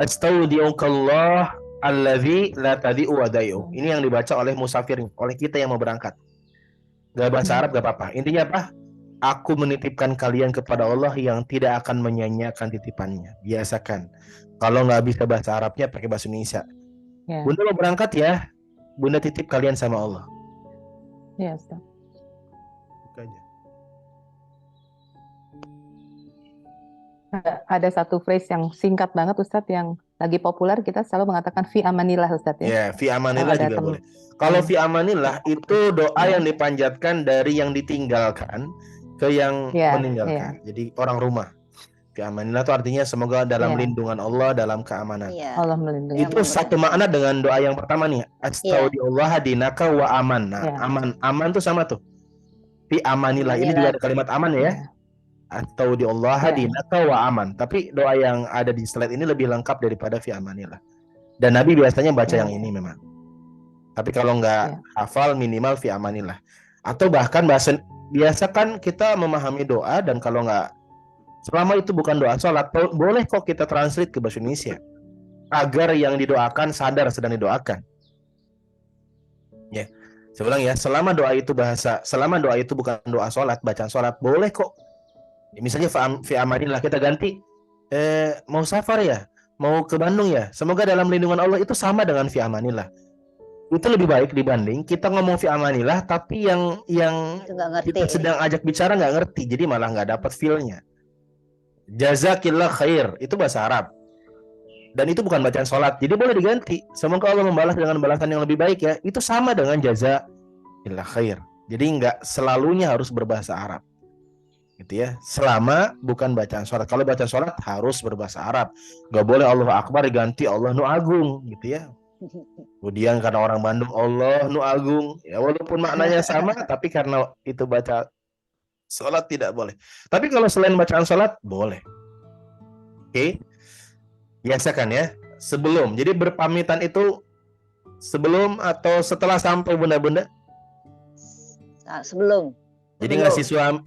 Astaudiukallah allazi la tadi'u wadai'u. Ini yang dibaca oleh musafir, oleh kita yang mau berangkat. Gak bahasa Arab gak apa-apa. Intinya apa? Aku menitipkan kalian kepada Allah yang tidak akan menyanyiakan titipannya. Biasakan. Kalau nggak bisa bahasa Arabnya pakai bahasa Indonesia. Ya. Bunda mau berangkat ya. Bunda titip kalian sama Allah. Ya, Ustaz. Ada satu phrase yang singkat banget Ustadz yang lagi populer, kita selalu mengatakan fi amanillah Ustadz ya. Ya, fi amanillah juga boleh. Kalau fi amanillah itu doa yang dipanjatkan dari yang ditinggalkan ke yang meninggalkan. Jadi orang rumah. Fi amanillah itu artinya semoga dalam lindungan Allah, dalam keamanan. Allah melindungi. Itu satu makna dengan doa yang pertama nih. Astaudiallah dinaka wa aman. Nah, aman tuh sama tuh. Fi amanillah. Ini juga ada kalimat aman ya. Astaudiallah dinaka wa aman. Tapi doa yang ada di slide ini lebih lengkap daripada fi amanillah. Dan Nabi biasanya baca yang ini memang. Tapi kalau nggak hafal minimal fi amanillah. Atau bahkan biasa kan kita memahami doa, dan kalau nggak, selama itu bukan doa sholat, boleh kok kita translate ke bahasa Indonesia agar yang didoakan sadar sedang didoakan. Ya, saya ulang ya, selama doa itu bukan doa sholat, bacaan sholat, boleh kok. Misalnya fi amanillah kita ganti, mau safar ya, mau ke Bandung ya, semoga dalam lindungan Allah, itu sama dengan fi amanillah. Itu lebih baik dibanding kita ngomong fi amanillah tapi yang kita sedang ajak bicara nggak ngerti, jadi malah nggak dapat feel-nya. Jazakillah khair itu bahasa Arab, dan itu bukan bacaan sholat, jadi boleh diganti. Semoga Allah membalas dengan balasan yang lebih baik ya. Itu sama dengan jazakillah khair. Jadi nggak selalunya harus berbahasa Arab, gitu ya. Selama bukan bacaan sholat. Kalau bacaan sholat harus berbahasa Arab. Nggak boleh Allahu Akbar diganti Allah nu agung, gitu ya. Kemudian karena orang Bandung Allah nu agung, ya walaupun maknanya sama, tapi karena itu baca sholat tidak boleh. Tapi kalau selain bacaan sholat boleh. Oke. Biasakan ya sebelum. Jadi berpamitan itu sebelum atau setelah sampai bunda-bunda? Sebelum. Jadi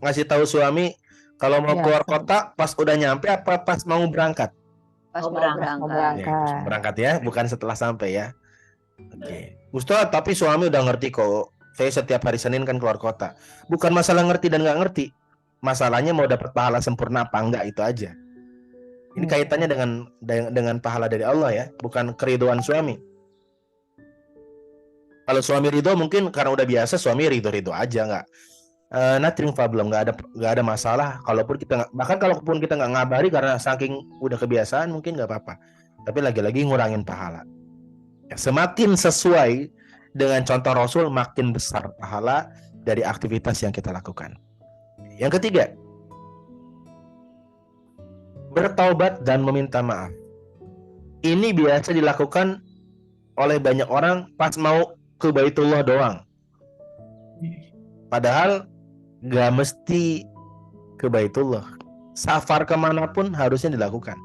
ngasih tahu suami, Kalau mau Ya, keluar kota pas udah nyampe apa pas mau berangkat? Pas Mau mau berangkat. mau berangkat. Ya, pas mau berangkat ya, bukan setelah sampai ya. Oke. Ustaz, tapi suami udah ngerti kok. Saya setiap hari Senin kan keluar kota. Bukan masalah ngerti dan nggak ngerti. Masalahnya mau dapat pahala sempurna apa enggak, itu aja. Ini kaitannya dengan pahala dari Allah ya, bukan keriduan suami. Kalau suami ridho mungkin karena udah biasa, suami ridho aja, nggak nothing problem, nggak ada masalah. Kalaupun bahkan kalaupun kita nggak ngabari karena saking udah kebiasaan mungkin nggak apa-apa. Tapi lagi-lagi ngurangin pahala. Ya, semakin sesuai dengan contoh Rasul, makin besar pahala dari aktivitas yang kita lakukan. Yang ketiga, bertaubat dan meminta maaf. Ini biasa dilakukan oleh banyak orang pas mau ke Baitullah doang. Padahal gak mesti ke Baitullah. Safar kemanapun harusnya dilakukan.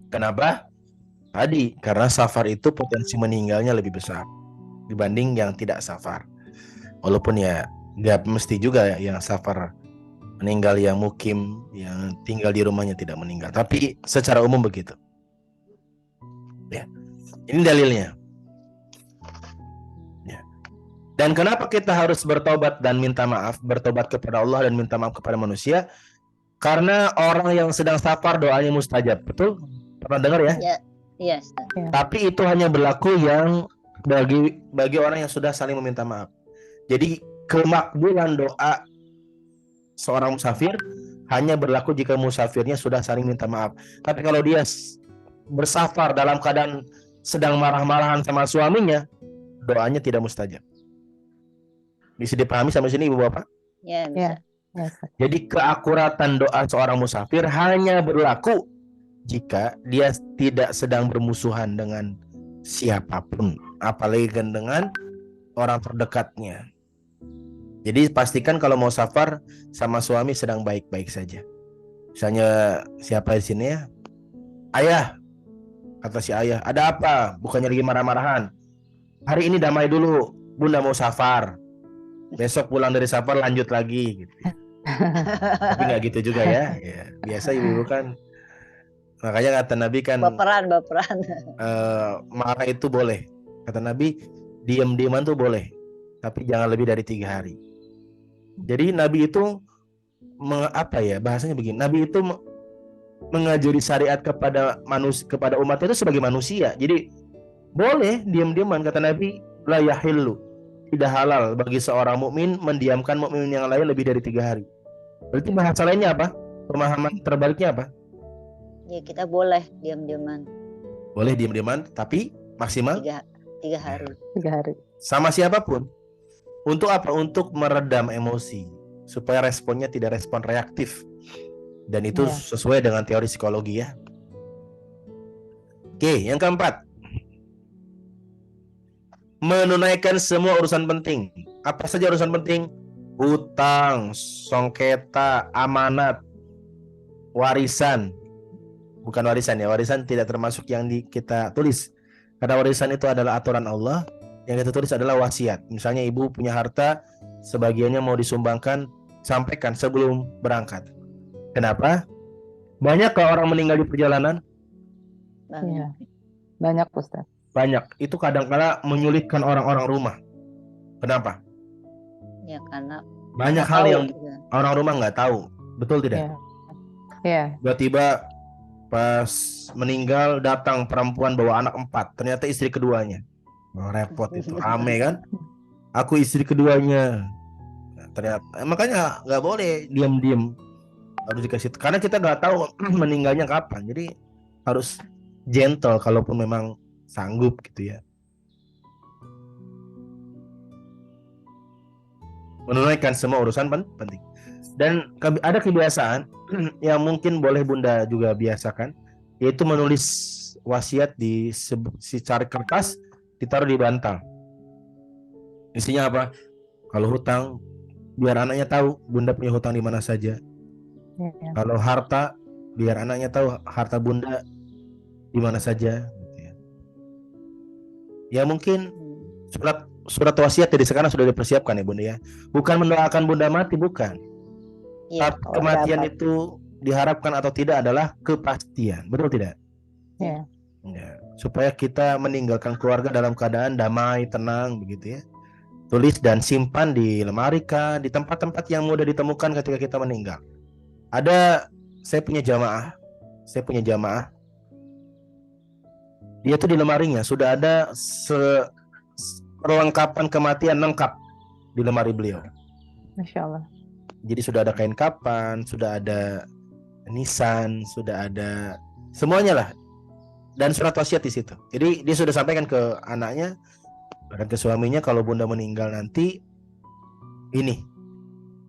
Kenapa? Tadi, karena safar itu potensi meninggalnya lebih besar dibanding yang tidak safar. Walaupun ya gak mesti juga yang safar meninggal, yang mukim, yang tinggal di rumahnya tidak meninggal. Tapi secara umum begitu. Ya, ini dalilnya. Ya. Dan kenapa kita harus bertobat dan minta maaf, bertobat kepada Allah dan minta maaf kepada manusia? Karena orang yang sedang safar doanya mustajab, betul? Pernah dengar ya? Ya, iya. Ustaz. Tapi itu hanya berlaku yang bagi orang yang sudah saling meminta maaf. Jadi kemakbulan doa seorang musafir hanya berlaku jika musafirnya sudah saling minta maaf. Tapi kalau dia bersafar dalam keadaan sedang marah-marahan sama suaminya, doanya tidak mustajab. Bisa dipahami sampai sini Ibu Bapak? Ya, bisa. Ya. Jadi keakuratan doa seorang musafir hanya berlaku jika dia tidak sedang bermusuhan dengan siapapun, apalagi dengan orang terdekatnya. Jadi pastikan kalau mau safar sama suami sedang baik-baik saja. Misalnya siapa di sini ya? Ayah, kata si ayah, ada apa? Bukannya lagi marah-marahan. Hari ini damai dulu, Bunda mau safar. Besok pulang dari safar lanjut lagi gitu. Tapi nggak gitu juga ya. Biasa ibu-ibu kan. Makanya kata Nabi kan Baperan. marah itu boleh. Kata Nabi, diam-diaman tuh boleh, tapi jangan lebih dari 3 hari. Jadi Nabi itu bahasanya begini. Nabi itu mengajari syariat kepada kepada umat itu sebagai manusia. Jadi boleh diam-diaman, kata Nabi, la yahillu, tidak halal bagi seorang mukmin mendiamkan mukmin yang lain lebih dari 3 hari. Berarti bahasa lainnya apa? Pemahaman terbaliknya apa? Ya, kita boleh diam-diaman Boleh diam-diaman, tapi maksimal 3 hari. 3 hari. Sama siapapun. Untuk apa? Untuk meredam emosi, supaya responnya tidak respon reaktif. Dan itu sesuai dengan teori psikologi ya. Oke, yang keempat, menunaikan semua urusan penting. Apa saja urusan penting? Hutang, sengketa, amanat, warisan. Bukan warisan ya, warisan tidak termasuk yang kita tulis. Karena warisan itu adalah aturan Allah, yang kita tulis adalah wasiat. Misalnya ibu punya harta, sebagiannya mau disumbangkan, sampaikan sebelum berangkat. Kenapa? Banyakkah orang meninggal di perjalanan? Banyak. Banyak Ustaz. Banyak. Itu kadang-kala menyulitkan orang-orang rumah. Kenapa? Ya, karena Banyak hal yang orang rumah nggak tahu. Betul tidak? Iya. Tiba-tiba pas meninggal datang perempuan bawa anak 4, ternyata istri keduanya. Repot itu, rame kan? Aku istri keduanya. Ternyata makanya nggak boleh diam-diam, harus dikasih, karena kita nggak tahu meninggalnya kapan. Jadi harus gentle kalaupun memang sanggup gitu ya. Menunaikan semua urusan penting. Dan ada kebiasaan yang mungkin boleh Bunda juga biasakan, yaitu menulis wasiat di secari kertas, ditaruh di bantal. Isinya apa? Kalau hutang, biar anaknya tahu Bunda punya hutang di mana saja. Kalau harta, biar anaknya tahu harta Bunda di mana saja. Ya mungkin surat wasiat dari sekarang sudah dipersiapkan ya Bunda ya. Bukan mendoakan Bunda mati, bukan. Iya, Tapi kalau kematian dapat. itu diharapkan atau tidak adalah kepastian, betul tidak? Ya. Ya, supaya kita meninggalkan keluarga dalam keadaan damai, tenang begitu ya. Tulis dan simpan di lemari kah, di tempat-tempat yang mudah ditemukan ketika kita meninggal. Ada, saya punya jamaah, dia tuh di lemarinya sudah ada perlengkapan kematian lengkap di lemari beliau. Masya Allah. Jadi sudah ada kain kapan, sudah ada nisan, sudah ada semuanya lah, dan surat wasiat di situ. Jadi dia sudah sampaikan ke anaknya dan ke suaminya, kalau Bunda meninggal nanti ini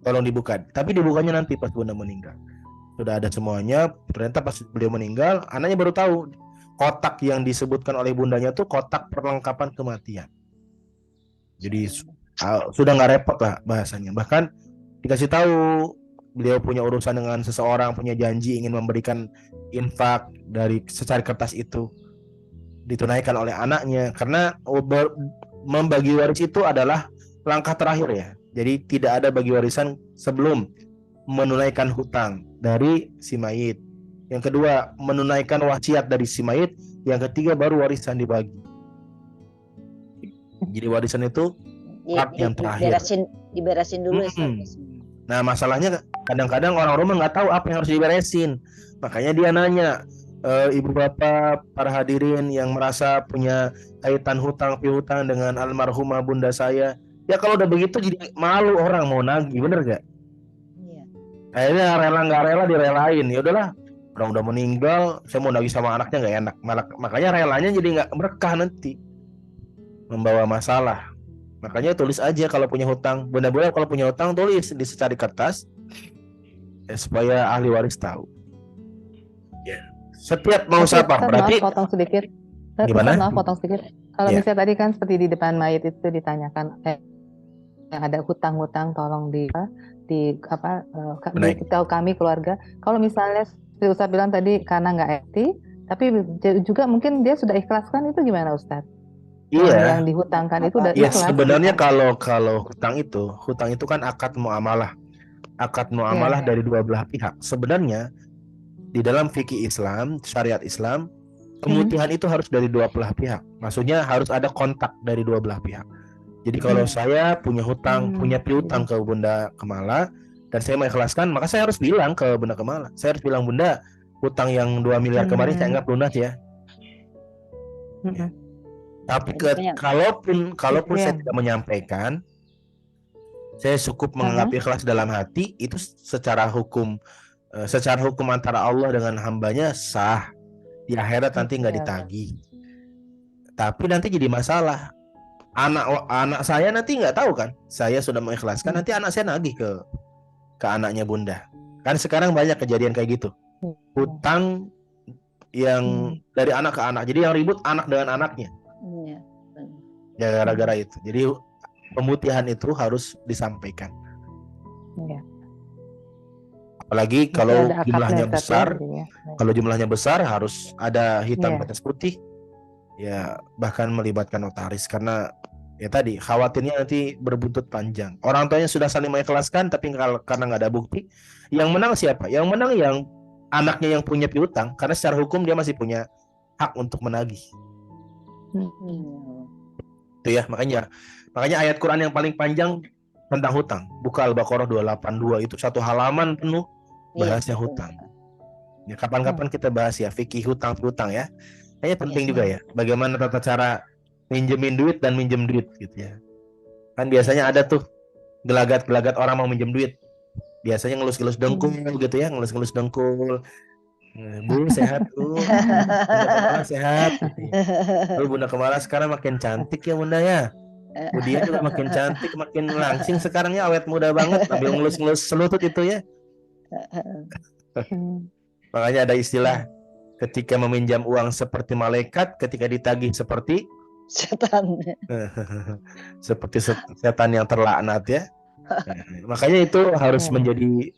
tolong dibuka. Tapi dibukanya nanti pas Bunda meninggal. Sudah ada semuanya. Ternyata pas beliau meninggal, anaknya baru tahu kotak yang disebutkan oleh bundanya tuh kotak perlengkapan kematian. Jadi sudah nggak repot lah bahasanya. Bahkan dikasih tahu beliau punya urusan dengan seseorang, punya janji ingin memberikan infak dari secari kertas itu ditunaikan oleh anaknya, karena membagi waris itu adalah langkah terakhir ya. Jadi tidak ada bagi warisan sebelum menunaikan hutang dari si mayit. Yang kedua, menunaikan wasiat dari si mayit. Yang ketiga, baru warisan dibagi. Jadi warisan itu part yang terakhir. Diberesin dulu ya. Nah, masalahnya kadang-kadang orang rumah nggak tahu apa yang harus diberesin. Makanya dia nanya, ibu bapak, para hadirin yang merasa punya kaitan hutang piutang dengan almarhumah bunda saya. Ya kalau udah begitu jadi malu orang mau nagih, bener gak? Iya. Akhirnya rela nggak rela direlain. Ya udahlah, orang udah meninggal, saya mau nagih sama anaknya nggak enak. Makanya relanya jadi nggak berkah nanti, membawa masalah. Makanya tulis aja kalau punya hutang. Benar-benar kalau punya hutang tulis di secari kertas supaya ahli waris tahu. Ya. Setiap mau siapa berarti. Maaf, potong sedikit. Gimana? Maaf, potong sedikit. Kalau misalnya tadi kan seperti di depan mayit itu ditanyakan yang ada hutang-hutang, tolong tahu kami keluarga. Kalau misalnya seperti Ustaz bilang tadi karena nggak etis, tapi juga mungkin dia sudah ikhlaskan, itu gimana Ustaz? Iya. Yang dihutangkan itu udah ikhlas. Sebenarnya kalau hutang itu kan akad muamalah. Akad muamalah dari dua belah pihak. Sebenarnya di dalam fikih Islam, syariat Islam, kemutihan itu harus dari dua belah pihak. Maksudnya harus ada kontak dari dua belah pihak. Jadi kalau saya punya hutang, punya piutang ke Bunda Kemala, dan saya mengikhlaskan, maka saya harus bilang ke Bunda Kemala. Saya harus bilang, Bunda, hutang yang 2 miliar kemarin saya anggap lunas ya. Ya. Tapi kalaupun saya tidak menyampaikan, saya cukup menganggap ikhlas dalam hati, itu secara hukum antara Allah dengan hambanya sah. Di akhirat nanti nggak ditagih. Tapi nanti jadi masalah. Anak saya nanti nggak tahu kan, saya sudah mengikhlaskan, nanti anak saya nagih ke anaknya Bunda. Kan sekarang banyak kejadian kayak gitu, hutang yang dari anak ke anak, jadi yang ribut anak dengan anaknya. Ya gara-gara itu. Jadi pemutihan itu harus disampaikan. Apalagi kalau jumlahnya besar, kalau jumlahnya besar harus ada hitam batas putih. Ya bahkan melibatkan notaris, karena ya tadi khawatirnya nanti berbuntut panjang. Orang tuanya sudah saling mengikhlaskan, tapi karena nggak ada bukti, yang menang siapa? Yang menang yang anaknya yang punya piutang, karena secara hukum dia masih punya hak untuk menagih. Itu ya, makanya ayat Quran yang paling panjang tentang hutang, buka Al-Baqarah 282, itu satu halaman penuh bahasnya hutang. Ya, kapan-kapan kita bahas ya fikih hutang piutang ya. Kayaknya penting juga ya, bagaimana tata cara minjemin duit dan minjem duit gitu ya. Kan biasanya ada tuh gelagat-gelagat orang mau minjem duit. Biasanya ngelus-ngelus dengkul gitu ya, ngelus-ngelus dengkul. Bu sehat Bu, Bunda Kemala sehat. Bunda Kemala sekarang makin cantik ya Bunda ya. Dia juga makin cantik, makin langsing sekarang ya, awet muda banget. Sambil ngelus-ngelus selutut itu ya. Makanya ada istilah, ketika meminjam uang seperti malaikat, ketika ditagih seperti setan. Seperti setan yang terlaknat ya. Makanya itu harus menjadi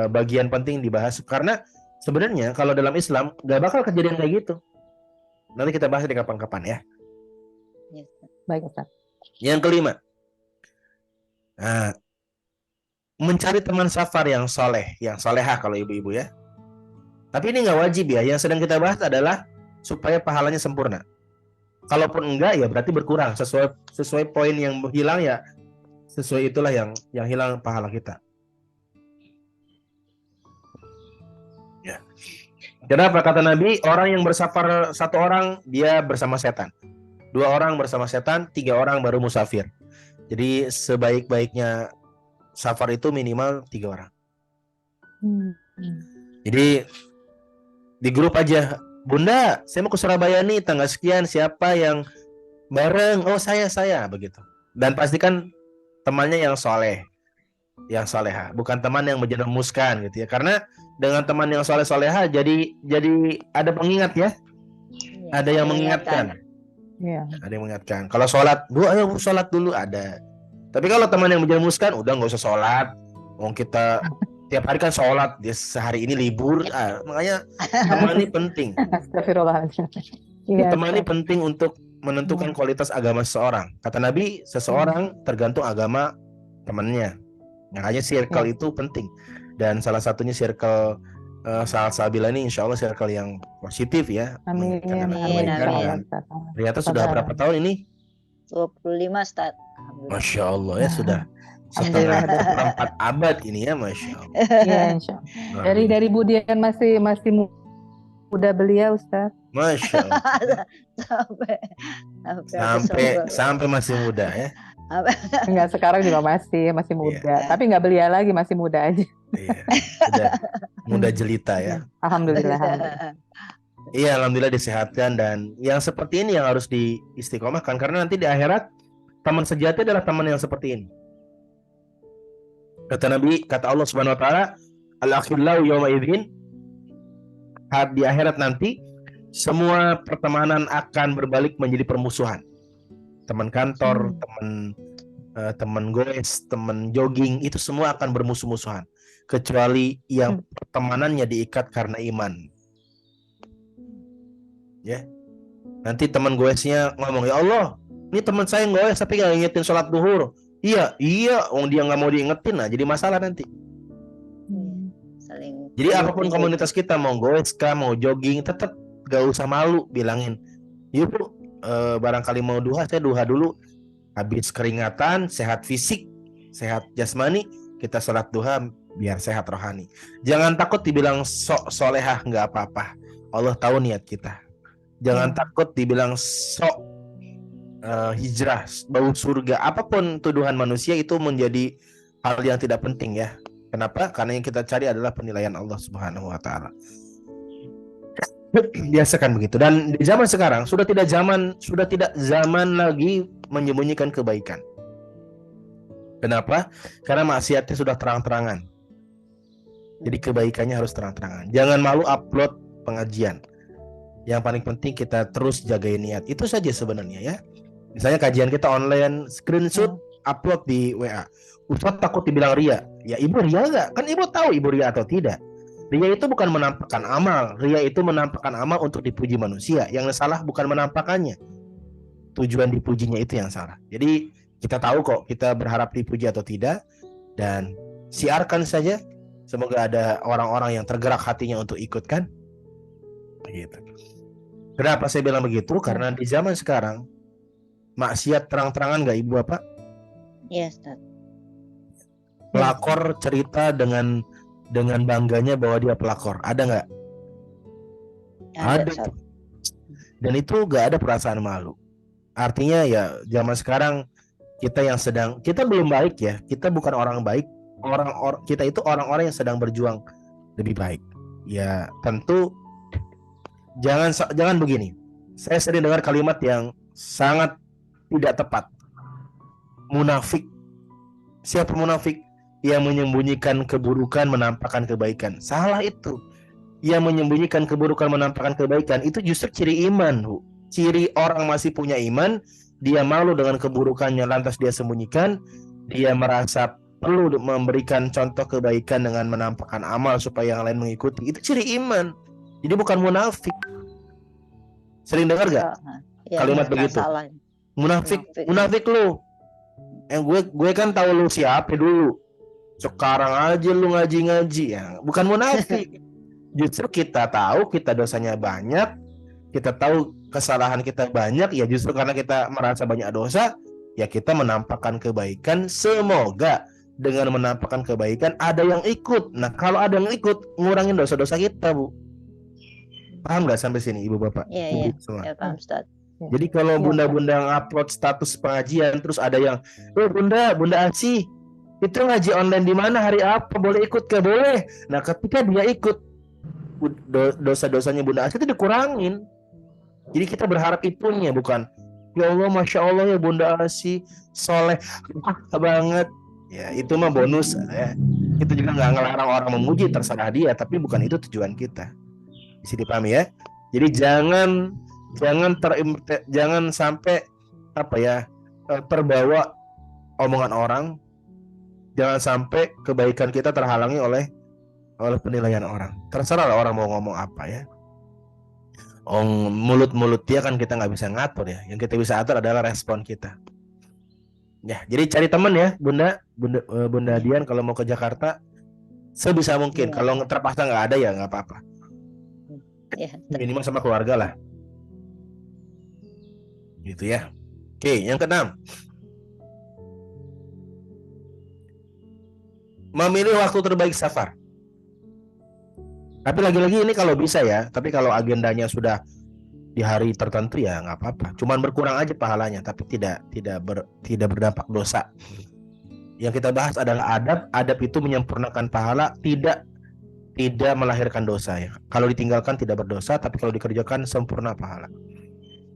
bagian penting dibahas, karena sebenarnya kalau dalam Islam gak bakal kejadian kayak gitu. Nanti kita bahas di kapan-kapan ya. Baik Ustaz. Yang kelima, nah, mencari teman safar yang soleh, yang solehah kalau ibu-ibu ya. Tapi ini nggak wajib ya. Yang sedang kita bahas adalah supaya pahalanya sempurna. Kalaupun enggak ya berarti berkurang sesuai poin yang hilang ya, sesuai itulah yang hilang pahala kita. Ya. Kenapa kata Nabi, orang yang bersafar satu orang dia bersama setan, 2 orang bersama setan, 3 orang baru musafir. Jadi sebaik-baiknya safar itu minimal 3 orang. Jadi di grup aja, Bunda, saya mau ke Surabaya nih tanggal sekian, siapa yang bareng? Oh saya begitu. Dan pastikan temannya yang soleh, yang soleha, bukan teman yang menjerumuskan gitu ya. Karena dengan teman yang soleh-soleha jadi ada pengingat ya, Iya, ada yang mengingatkan. Iya. Ada yang mengingatkan. Kalau sholat, Bu, ayo sholat dulu ada. Tapi kalau teman yang menjerumuskan, udah nggak usah sholat. Kita tiap hari kan sholat, dia sehari ini libur. Makanya teman ini penting. Astagfirullahaladzim. Iya, Teman ini Ustaz. penting untuk menentukan kualitas agama seseorang. Kata Nabi, seseorang tergantung agama temannya. Makanya circle itu penting. Dan salah satunya circle Salsabila ini insya Allah circle yang positif ya. Amin. Mengingatkan Amin, kebaikan. amin. Dan ternyata sudah berapa tahun ini? 25 Ustaz. Alhamdulillah. Masya Allah ya sudah Alhamdulillah. setengah seperempat abad ini ya, Masya Allah. Iya, insya Allah. Dari Bu Dian masih muda belia, Ustaz. Masya Allah. sampai masih muda ya. Enggak, sekarang juga masih muda. Tapi nggak belia lagi, masih muda aja. Iya, sudah muda jelita ya. Alhamdulillah. Iya, alhamdulillah disehatkan, dan yang seperti ini yang harus diistiqomahkan karena nanti di akhirat teman sejati adalah teman yang seperti ini. Kata Nabi, kata Allah Subhanahu wa taala, al-akhillau yawma idzin, di akhirat nanti semua pertemanan akan berbalik menjadi permusuhan. Teman kantor, teman goes, teman jogging, itu semua akan bermusuh-musuhan kecuali yang pertemanannya diikat karena iman. Ya. Nanti teman goesnya ngomong, "Ya Allah, ini teman saya goes tapi nggak ngingetin sholat duhur." Iya, dia nggak mau diingetin, nah jadi masalah nanti. Jadi apapun komunitas kita, mau goes kah, mau jogging, tetap gak usah malu bilangin, "Yuk Bu, barangkali mau duha, saya duha dulu." Habis keringatan, sehat fisik, sehat jasmani, kita sholat duha biar sehat rohani. Jangan takut dibilang sok solehah, nggak apa-apa. Allah tahu niat kita. Jangan takut dibilang sok hijrah, bau surga. Apapun tuduhan manusia itu menjadi hal yang tidak penting ya. Kenapa? Karena yang kita cari adalah penilaian Allah Subhanahu wa taala. Biasakan begitu. Dan di zaman sekarang sudah tidak zaman lagi menyembunyikan kebaikan. Kenapa? Karena maksiatnya sudah terang-terangan. Jadi kebaikannya harus terang-terangan. Jangan malu upload pengajian. Yang paling penting kita terus jagain niat. Itu saja sebenarnya ya. Misalnya kajian kita online, screenshot, upload di WA. Ustaz takut dibilang ria. Ya ibu ria nggak? Kan ibu tahu ibu ria atau tidak. Ria itu bukan menampakkan amal. Ria itu menampakkan amal untuk dipuji manusia. Yang salah bukan menampakkannya. Tujuan dipujinya itu yang salah. Jadi kita tahu kok kita berharap dipuji atau tidak. Dan siarkan saja. Semoga ada orang-orang yang tergerak hatinya untuk ikut kan. Begitu. Kenapa saya bilang begitu? Karena di zaman sekarang maksiat terang-terangan nggak ibu apa? Iya, Ustaz. Pelakor cerita dengan bangganya bahwa dia pelakor. Ada nggak? Ada. Dan itu nggak ada perasaan malu. Artinya ya zaman sekarang kita belum baik ya. Kita bukan orang baik. Kita itu orang-orang yang sedang berjuang lebih baik. Ya tentu jangan begini. Saya sering dengar kalimat yang sangat tidak tepat. Munafik. Siapa munafik? Yang menyembunyikan keburukan menampakkan kebaikan. Salah itu. Yang menyembunyikan keburukan menampakkan kebaikan itu justru ciri iman, Bu. Ciri orang masih punya iman, dia malu dengan keburukannya lantas dia sembunyikan, dia merasa perlu memberikan contoh kebaikan dengan menampakkan amal supaya yang lain mengikuti. Itu ciri iman. Jadi bukan munafik. Sering dengar gak Ya, kalimat begitu? salah. Munafik, Munafik. munafik lu. Gue kan tahu lu siapa dulu. Sekarang aja lu ngaji-ngaji ya. Bukan munafik. Justru kita tahu kita dosanya banyak, kita tahu kesalahan kita banyak, ya justru karena kita merasa banyak dosa, ya kita menampakkan kebaikan. Semoga dengan menampakkan kebaikan ada yang ikut. Nah, kalau ada yang ikut, ngurangin dosa-dosa kita, Bu. Paham nggak sampai sini, Ibu Bapak? Iya, Ibu semua. ya paham Ustaz. Jadi kalau Iya, bunda-bunda ngupload status pengajian, terus ada yang, bunda Asih, itu ngaji online di mana, hari apa, boleh ikut ke? Boleh. Nah, ketika dia ikut, dosa-dosanya Bunda Asih itu dikurangin. Jadi kita berharap itunya, bukan ya Allah, Masya Allah ya Bunda Asih soleh banget. Ya itu mah bonus ya. Itu juga nggak ngelarang orang memuji, terserah dia, tapi bukan itu tujuan kita. Bisa dipahami ya. Jadi jangan sampai terbawa omongan orang. Jangan sampai kebaikan kita terhalangi oleh penilaian orang. Terserah lah orang mau ngomong apa ya. Mulut dia kan kita nggak bisa ngatur ya. Yang kita bisa atur adalah respon kita. Ya, jadi cari teman ya, Bunda Dian, kalau mau ke Jakarta sebisa mungkin. Iya. Kalau terpaksa nggak ada ya nggak apa-apa. Ya, Minimal sama keluarga lah. Gitu ya. Oke, yang keenam. Memilih waktu terbaik safar. Tapi lagi-lagi ini kalau bisa ya. Tapi kalau agendanya sudah di hari tertentu ya nggak apa-apa. Cuman berkurang aja pahalanya, tapi tidak berdampak dosa. Yang kita bahas adalah adab. Adab itu menyempurnakan pahala, tidak melahirkan dosa ya. Kalau ditinggalkan tidak berdosa, tapi kalau dikerjakan sempurna pahala.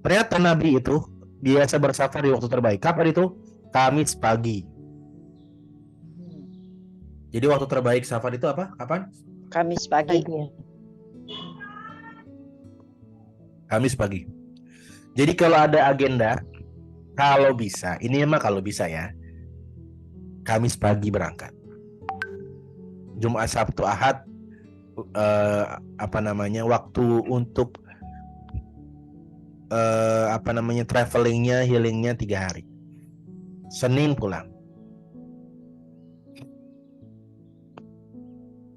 Ternyata Nabi itu biasa bersafar di waktu terbaik. Kapan itu? Kamis pagi. Jadi waktu terbaik safar itu apa? Kapan? Kamis pagi. Kamis pagi. Jadi kalau ada agenda, kalau bisa, ini emang kalau bisa ya, Kamis pagi berangkat. Jumat, Sabtu, Ahad, waktu untuk travelingnya, healingnya 3 hari. Senin pulang.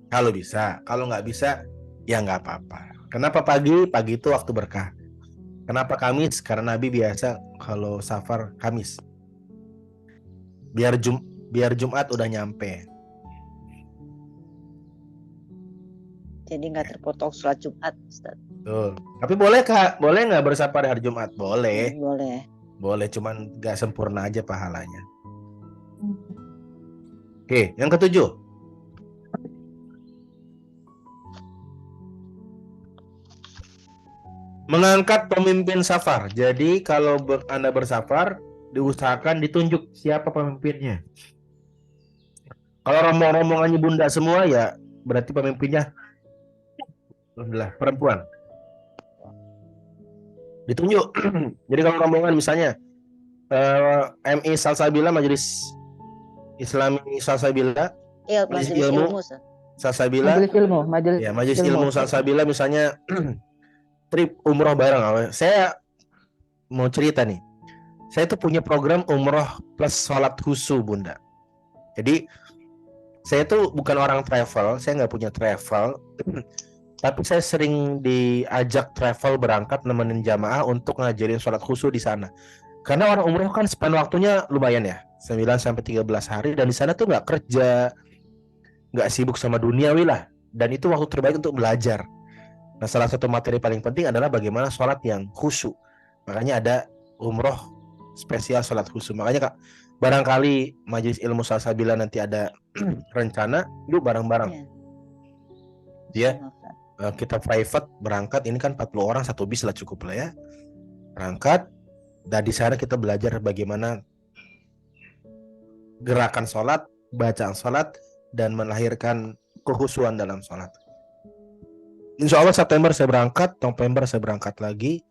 Kalau bisa, kalau nggak bisa, ya nggak apa-apa. Kenapa pagi? Pagi itu waktu berkah. Kenapa Kamis? Karena Nabi biasa kalau safar Kamis. Biar Jumat udah nyampe. Jadi nggak terpotong sholat Jumat, Ustaz. Tuh. Tapi boleh Kak? Boleh nggak bersafar di hari Jumat? Boleh. Boleh. Boleh, cuman nggak sempurna aja pahalanya. Oke, yang ketujuh. Mengangkat pemimpin safar. Jadi kalau Anda bersafar, diusahakan ditunjuk siapa pemimpinnya. Kalau rombongannya Bunda semua ya berarti pemimpinnya adalah perempuan. Ditunjuk. Jadi kalau rombongan misalnya MI Salsabila, Majelis Islami Salsabila, Iya, Majelis majelis Ilmu ilmu, Ustaz. Salsabila, Majelis Ilmu Salsabila misalnya trip umroh bareng. Saya mau cerita nih. Saya tuh punya program umroh plus sholat khusyuk, Bunda. Jadi saya tuh bukan orang travel, saya nggak punya travel, tapi saya sering diajak travel berangkat nemenin jamaah untuk ngajarin sholat khusyuk di sana. Karena orang umroh kan span waktunya lumayan ya, 9-13 hari, dan di sana tuh nggak kerja, nggak sibuk sama duniawi lah, dan itu waktu terbaik untuk belajar. Nah, salah satu materi paling penting adalah bagaimana sholat yang khusyuk. Makanya ada umroh spesial sholat khusyuk. Makanya Kak, barangkali Majelis Ilmu Salsabila nanti ada rencana, yuk bareng-bareng. Ya, kita private berangkat. Ini kan 40 orang satu bis lah, cukup lah ya. Berangkat, dan di sana kita belajar bagaimana gerakan sholat, bacaan sholat, dan melahirkan kekhusyuan dalam sholat. Insya Allah September saya berangkat, November saya berangkat lagi.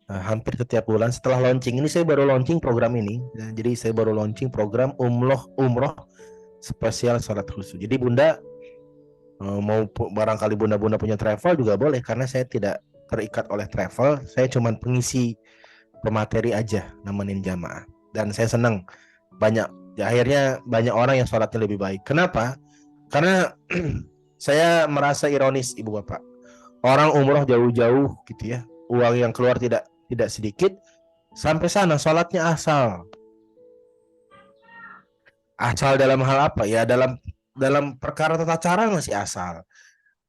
Hampir setiap bulan setelah launching ini, saya baru launching program ini. Jadi saya baru launching program umroh spesial sholat khusyuk. Jadi Bunda mau barangkali Bunda punya travel juga boleh, karena saya tidak terikat oleh travel. Saya cuma pengisi pemateri aja nemenin jamaah. Dan saya senang akhirnya banyak orang yang sholatnya lebih baik. Kenapa? Karena saya merasa ironis Ibu Bapak. Orang umroh jauh-jauh gitu ya, uang yang keluar tidak sedikit, sampai sana sholatnya asal. Asal dalam hal apa? Ya dalam perkara tata cara masih asal.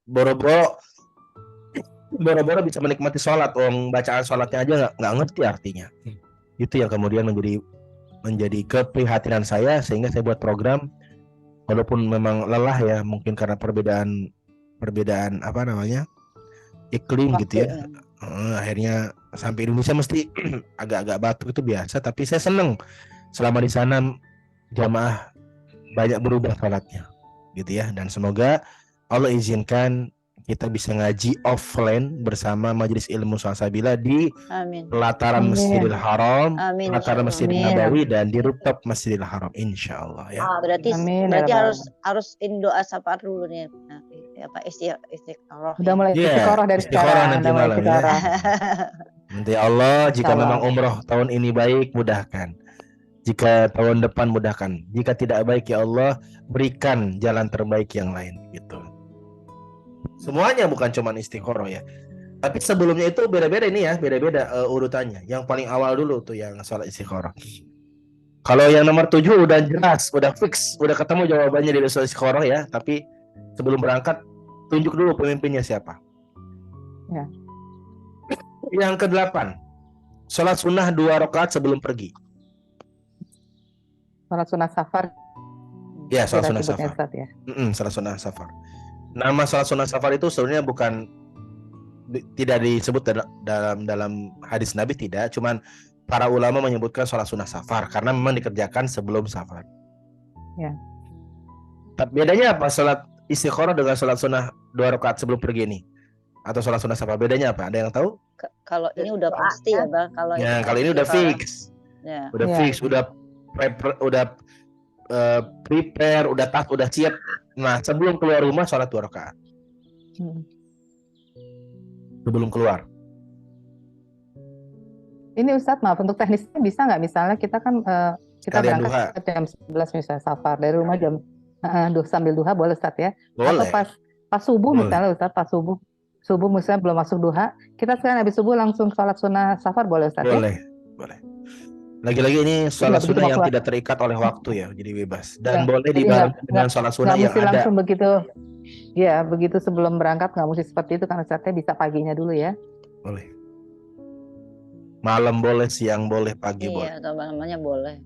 Boro-boro bisa menikmati sholat, bacaan sholatnya aja nggak ngerti artinya. Itu yang kemudian menjadi keprihatinan saya, sehingga saya buat program, walaupun memang lelah ya, mungkin karena perbedaan apa namanya iklim gitu ya. Akhirnya sampai Indonesia mesti agak-agak batuk, itu biasa. Tapi saya seneng selama di sana jamaah banyak berubah sholatnya gitu ya. Dan semoga Allah izinkan kita bisa ngaji offline bersama Majelis Ilmu Salsabila di Amin. pelataran Amin. Masjidil Haram, Amin, pelataran Masjid Amin. Nabawi, dan di rooftop Masjidil Haram, insya Allah ya. Berarti Amin, ya harus doa safar dulu nih. Apa istiqoroh. Udah mulai Iya, istiqoroh dari istiqoroh sekarang. nanti Udah mulai malam ya. istiqoroh. Nanti Allah, jika Masya memang Allah. umroh tahun ini baik, mudahkan. Jika tahun depan, mudahkan. Jika tidak baik, ya Allah, berikan jalan terbaik yang lain gitu. Semuanya bukan cuma istiqoroh ya. Tapi sebelumnya itu beda-beda ini ya, beda-beda urutannya. Yang paling awal dulu tuh yang sholat istiqoroh. Kalau yang nomor 7 udah jelas, udah fix, udah ketemu jawabannya di sholat istiqoroh ya. Tapi sebelum berangkat, tunjuk dulu pemimpinnya siapa. Ya. Yang ke-8, sholat sunnah 2 rakaat sebelum pergi. Sholat sunnah safar. Ya, sholat kita sunnah sebutnya, safar. Ustaz, ya. Sholat sunnah safar. Nama sholat sunnah safar itu sebenarnya tidak disebut dalam hadis Nabi, tidak. Cuman para ulama menyebutkan sholat sunnah safar karena memang dikerjakan sebelum safar. Ya. Tapi bedanya apa sholat istiqoroh dengan sholat sunnah 2 rakaat sebelum pergi ini? Atau sholat sunnah safar, bedanya apa? Ada yang tahu? Kalau ini udah pasti ya Bang. Kalau Ini udah fix. Ya. Udah fix, udah prepare, udah siap. Nah, sebelum keluar rumah sholat 2 rakaat. Sebelum keluar. Ini Ustadz, maaf, untuk teknisnya bisa nggak? Misalnya kita kan kita Sekalian berangkat jam 11 misalnya safar dari rumah jam sambil duha boleh Ustadz ya? Boleh. Atau pas subuh Boleh. misalnya Ustadz, pas subuh misalnya belum masuk duha, kita sekarang habis subuh langsung sholat sunnah safar boleh Ustadz ya? Boleh. Lagi-lagi ini sholat begitu sunnah mau yang keluar. tidak terikat oleh waktu ya, jadi bebas. Dan Ya, boleh jadi dibarengkan dengan sholat sunnah yang mesti ada. langsung begitu. Ya, begitu sebelum berangkat nggak mesti seperti itu, kan Ustadznya bisa paginya dulu ya. Boleh. Malam boleh, siang boleh, pagi boleh. Iya, namanya boleh.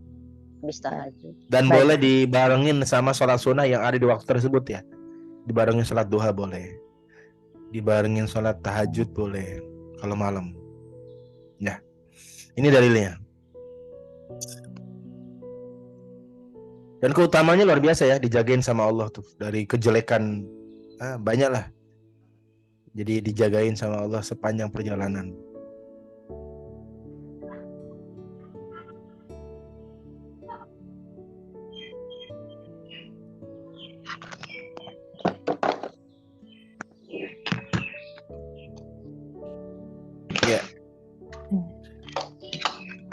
Habis tahajud. Dan Baik. boleh dibarengin sama sholat sunnah yang ada di waktu tersebut ya. Dibarengin sholat duha boleh. Dibarengin sholat tahajud boleh. Kalau malam. Ya. Ini dalilnya. Dan keutamanya luar biasa ya, dijagain sama Allah tuh dari kejelekan banyak lah. Jadi dijagain sama Allah sepanjang perjalanan. Ya.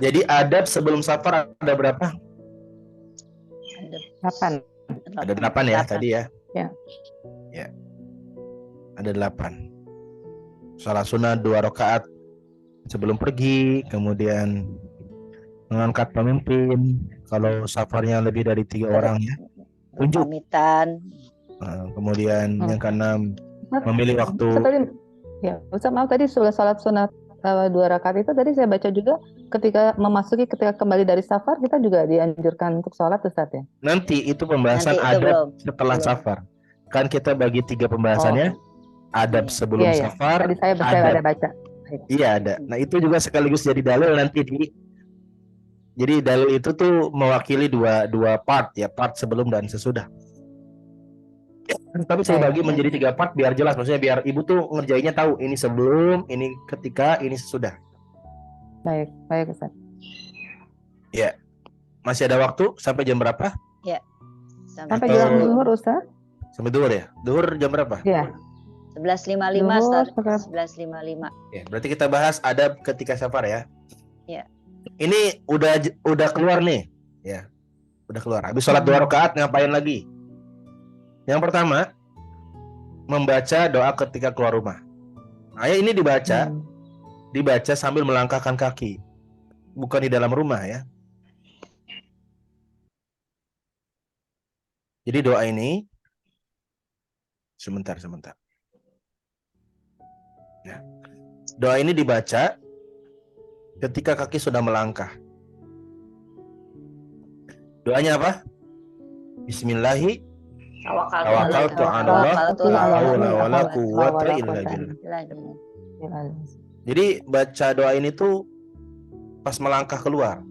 Jadi adab sebelum safar ada berapa? 8. Ada 8 ya tadi ya. Ya. Ya. Ada 8. Salat sunnah 2 rakaat sebelum pergi, kemudian mengangkat pemimpin kalau safarnya lebih dari 3 orang ya. Tunjuk. Pamitan. Kemudian yang keenam memilih waktu. Ya, Ustaz, maaf tadi salat sunnah 2 rakaat itu tadi saya baca juga ketika kembali dari safar kita juga dianjurkan untuk sholat Ustaz ya. Nanti itu pembahasan Nanti itu adab setelah belum. safar. Kan kita bagi 3 pembahasannya. Adab sebelum Iya. safar. Tadi saya ada baca. Iya ada. Nah itu juga sekaligus jadi dalil nanti Jadi dalil itu tuh mewakili dua part ya, part sebelum dan sesudah. Tapi saya bagi menjadi 3 part biar jelas, maksudnya biar ibu tuh ngerjainnya tahu ini sebelum, ini ketika, ini sesudah. Baik Ustaz. Ya. Masih ada waktu sampai jam berapa? Ya. Sampai jam zuhur Ustaz. Sampai duhur ya? Duhur jam berapa? Iya. 11.55 Zuhur, start. sekarang. 11.55. Ya, berarti kita bahas adab ketika safar ya. Ya. Ini udah keluar nih, ya. Udah keluar. Habis sholat 2 rakaat ngapain lagi? Yang pertama, membaca doa ketika keluar rumah. Ayat ini dibaca sambil melangkahkan kaki, bukan di dalam rumah ya. Jadi doa ini sebentar. Ya. Doa ini dibaca ketika kaki sudah melangkah. Doanya apa? Bismillahi tawakkaltu 'ala Allah la haula wala quwwata illa billah. Jadi baca doa ini tuh pas melangkah keluar.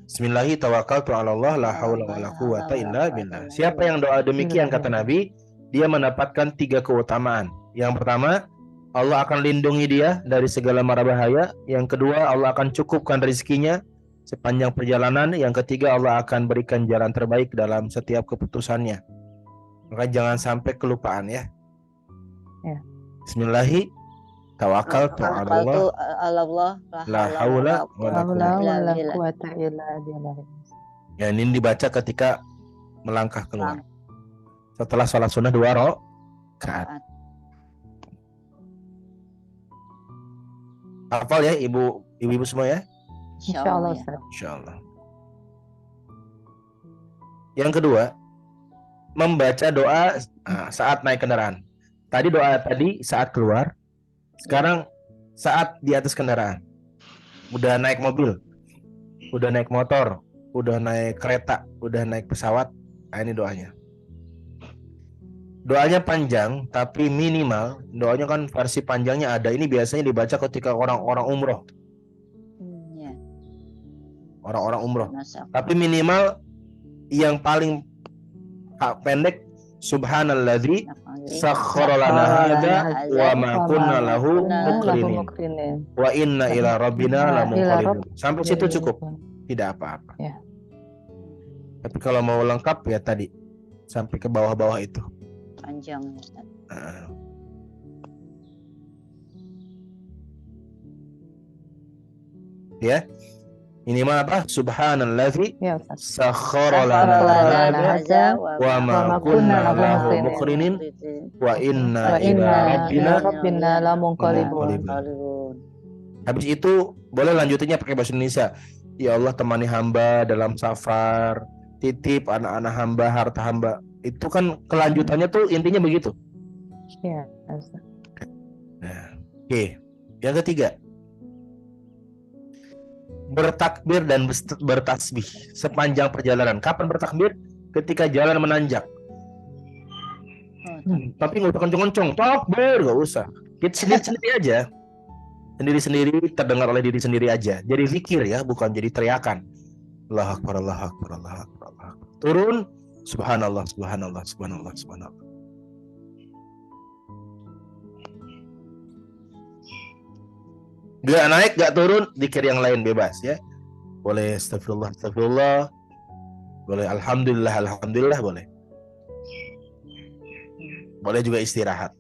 Bismillahi tawakkaltu 'ala Allah la haula wala quwwata illa billah. Siapa yang doa demikian kata Nabi, dia mendapatkan 3 keutamaan. Yang pertama, Allah akan lindungi dia dari segala mara bahaya. Yang kedua, Allah akan cukupkan rezekinya sepanjang perjalanan. Yang ketiga, Allah akan berikan jalan terbaik dalam setiap keputusannya. Maka jangan sampai kelupaan ya. Bismillahi tawakkaltu 'ala Allah la haula wala quwwata illa billah. Ya, ini dibaca ketika melangkah keluar. Setelah sholat sunnah 2 rakaat. Hafal ya ibu-ibu semua ya? Insyaallah Ustaz. Insyaallah. Yang kedua, membaca doa saat naik kendaraan. Tadi doa saat keluar, sekarang saat di atas kendaraan. Udah naik mobil, udah naik motor, udah naik kereta, udah naik pesawat. Ini doanya. Doanya panjang, tapi minimal. Doanya kan versi panjangnya ada. Ini biasanya dibaca ketika orang-orang umroh. Orang-orang umroh. Tapi minimal yang paling pendek, Subhanalladzi sakhkhara lana hadza wa ma kunna lahu muqrinin wa inna ila rabbina lamunqalibun. Sampai situ cukup. Tidak apa-apa. Ya. Tapi kalau mau lengkap ya tadi sampai ke bawah-bawah itu. Panjang Ustaz. Ya. Ini mah apa? Subhanalladzi Ya Ustaz. sakhkhara lana hadza wa ma kunna lahu muqrinin wa inna ila rabbina lamunqalibun. Habis itu boleh lanjutinnya pakai bahasa Indonesia. Ya Allah, temani hamba dalam safar, titip anak-anak hamba, harta hamba. Itu kan kelanjutannya tuh intinya begitu. Iya, Ustaz. Nah, oke. Yang ketiga, bertakbir dan bertasbih sepanjang perjalanan. Kapan bertakbir? Ketika jalan menanjak. Tapi nggak usah kenceng-kenceng, takbir nggak usah. Kita sendiri-sendiri aja. Sendiri-sendiri, terdengar oleh diri sendiri aja. Jadi zikir ya, bukan jadi teriakan. Allahu Akbar, Allahu Akbar, Allahu Akbar, Allahu Akbar. Turun, subhanallah, subhanallah, subhanallah, subhanallah. Gak naik, gak turun, zikir yang lain bebas ya. Boleh astagfirullah, astagfirullah. Boleh alhamdulillah, alhamdulillah boleh. Boleh juga istirahat.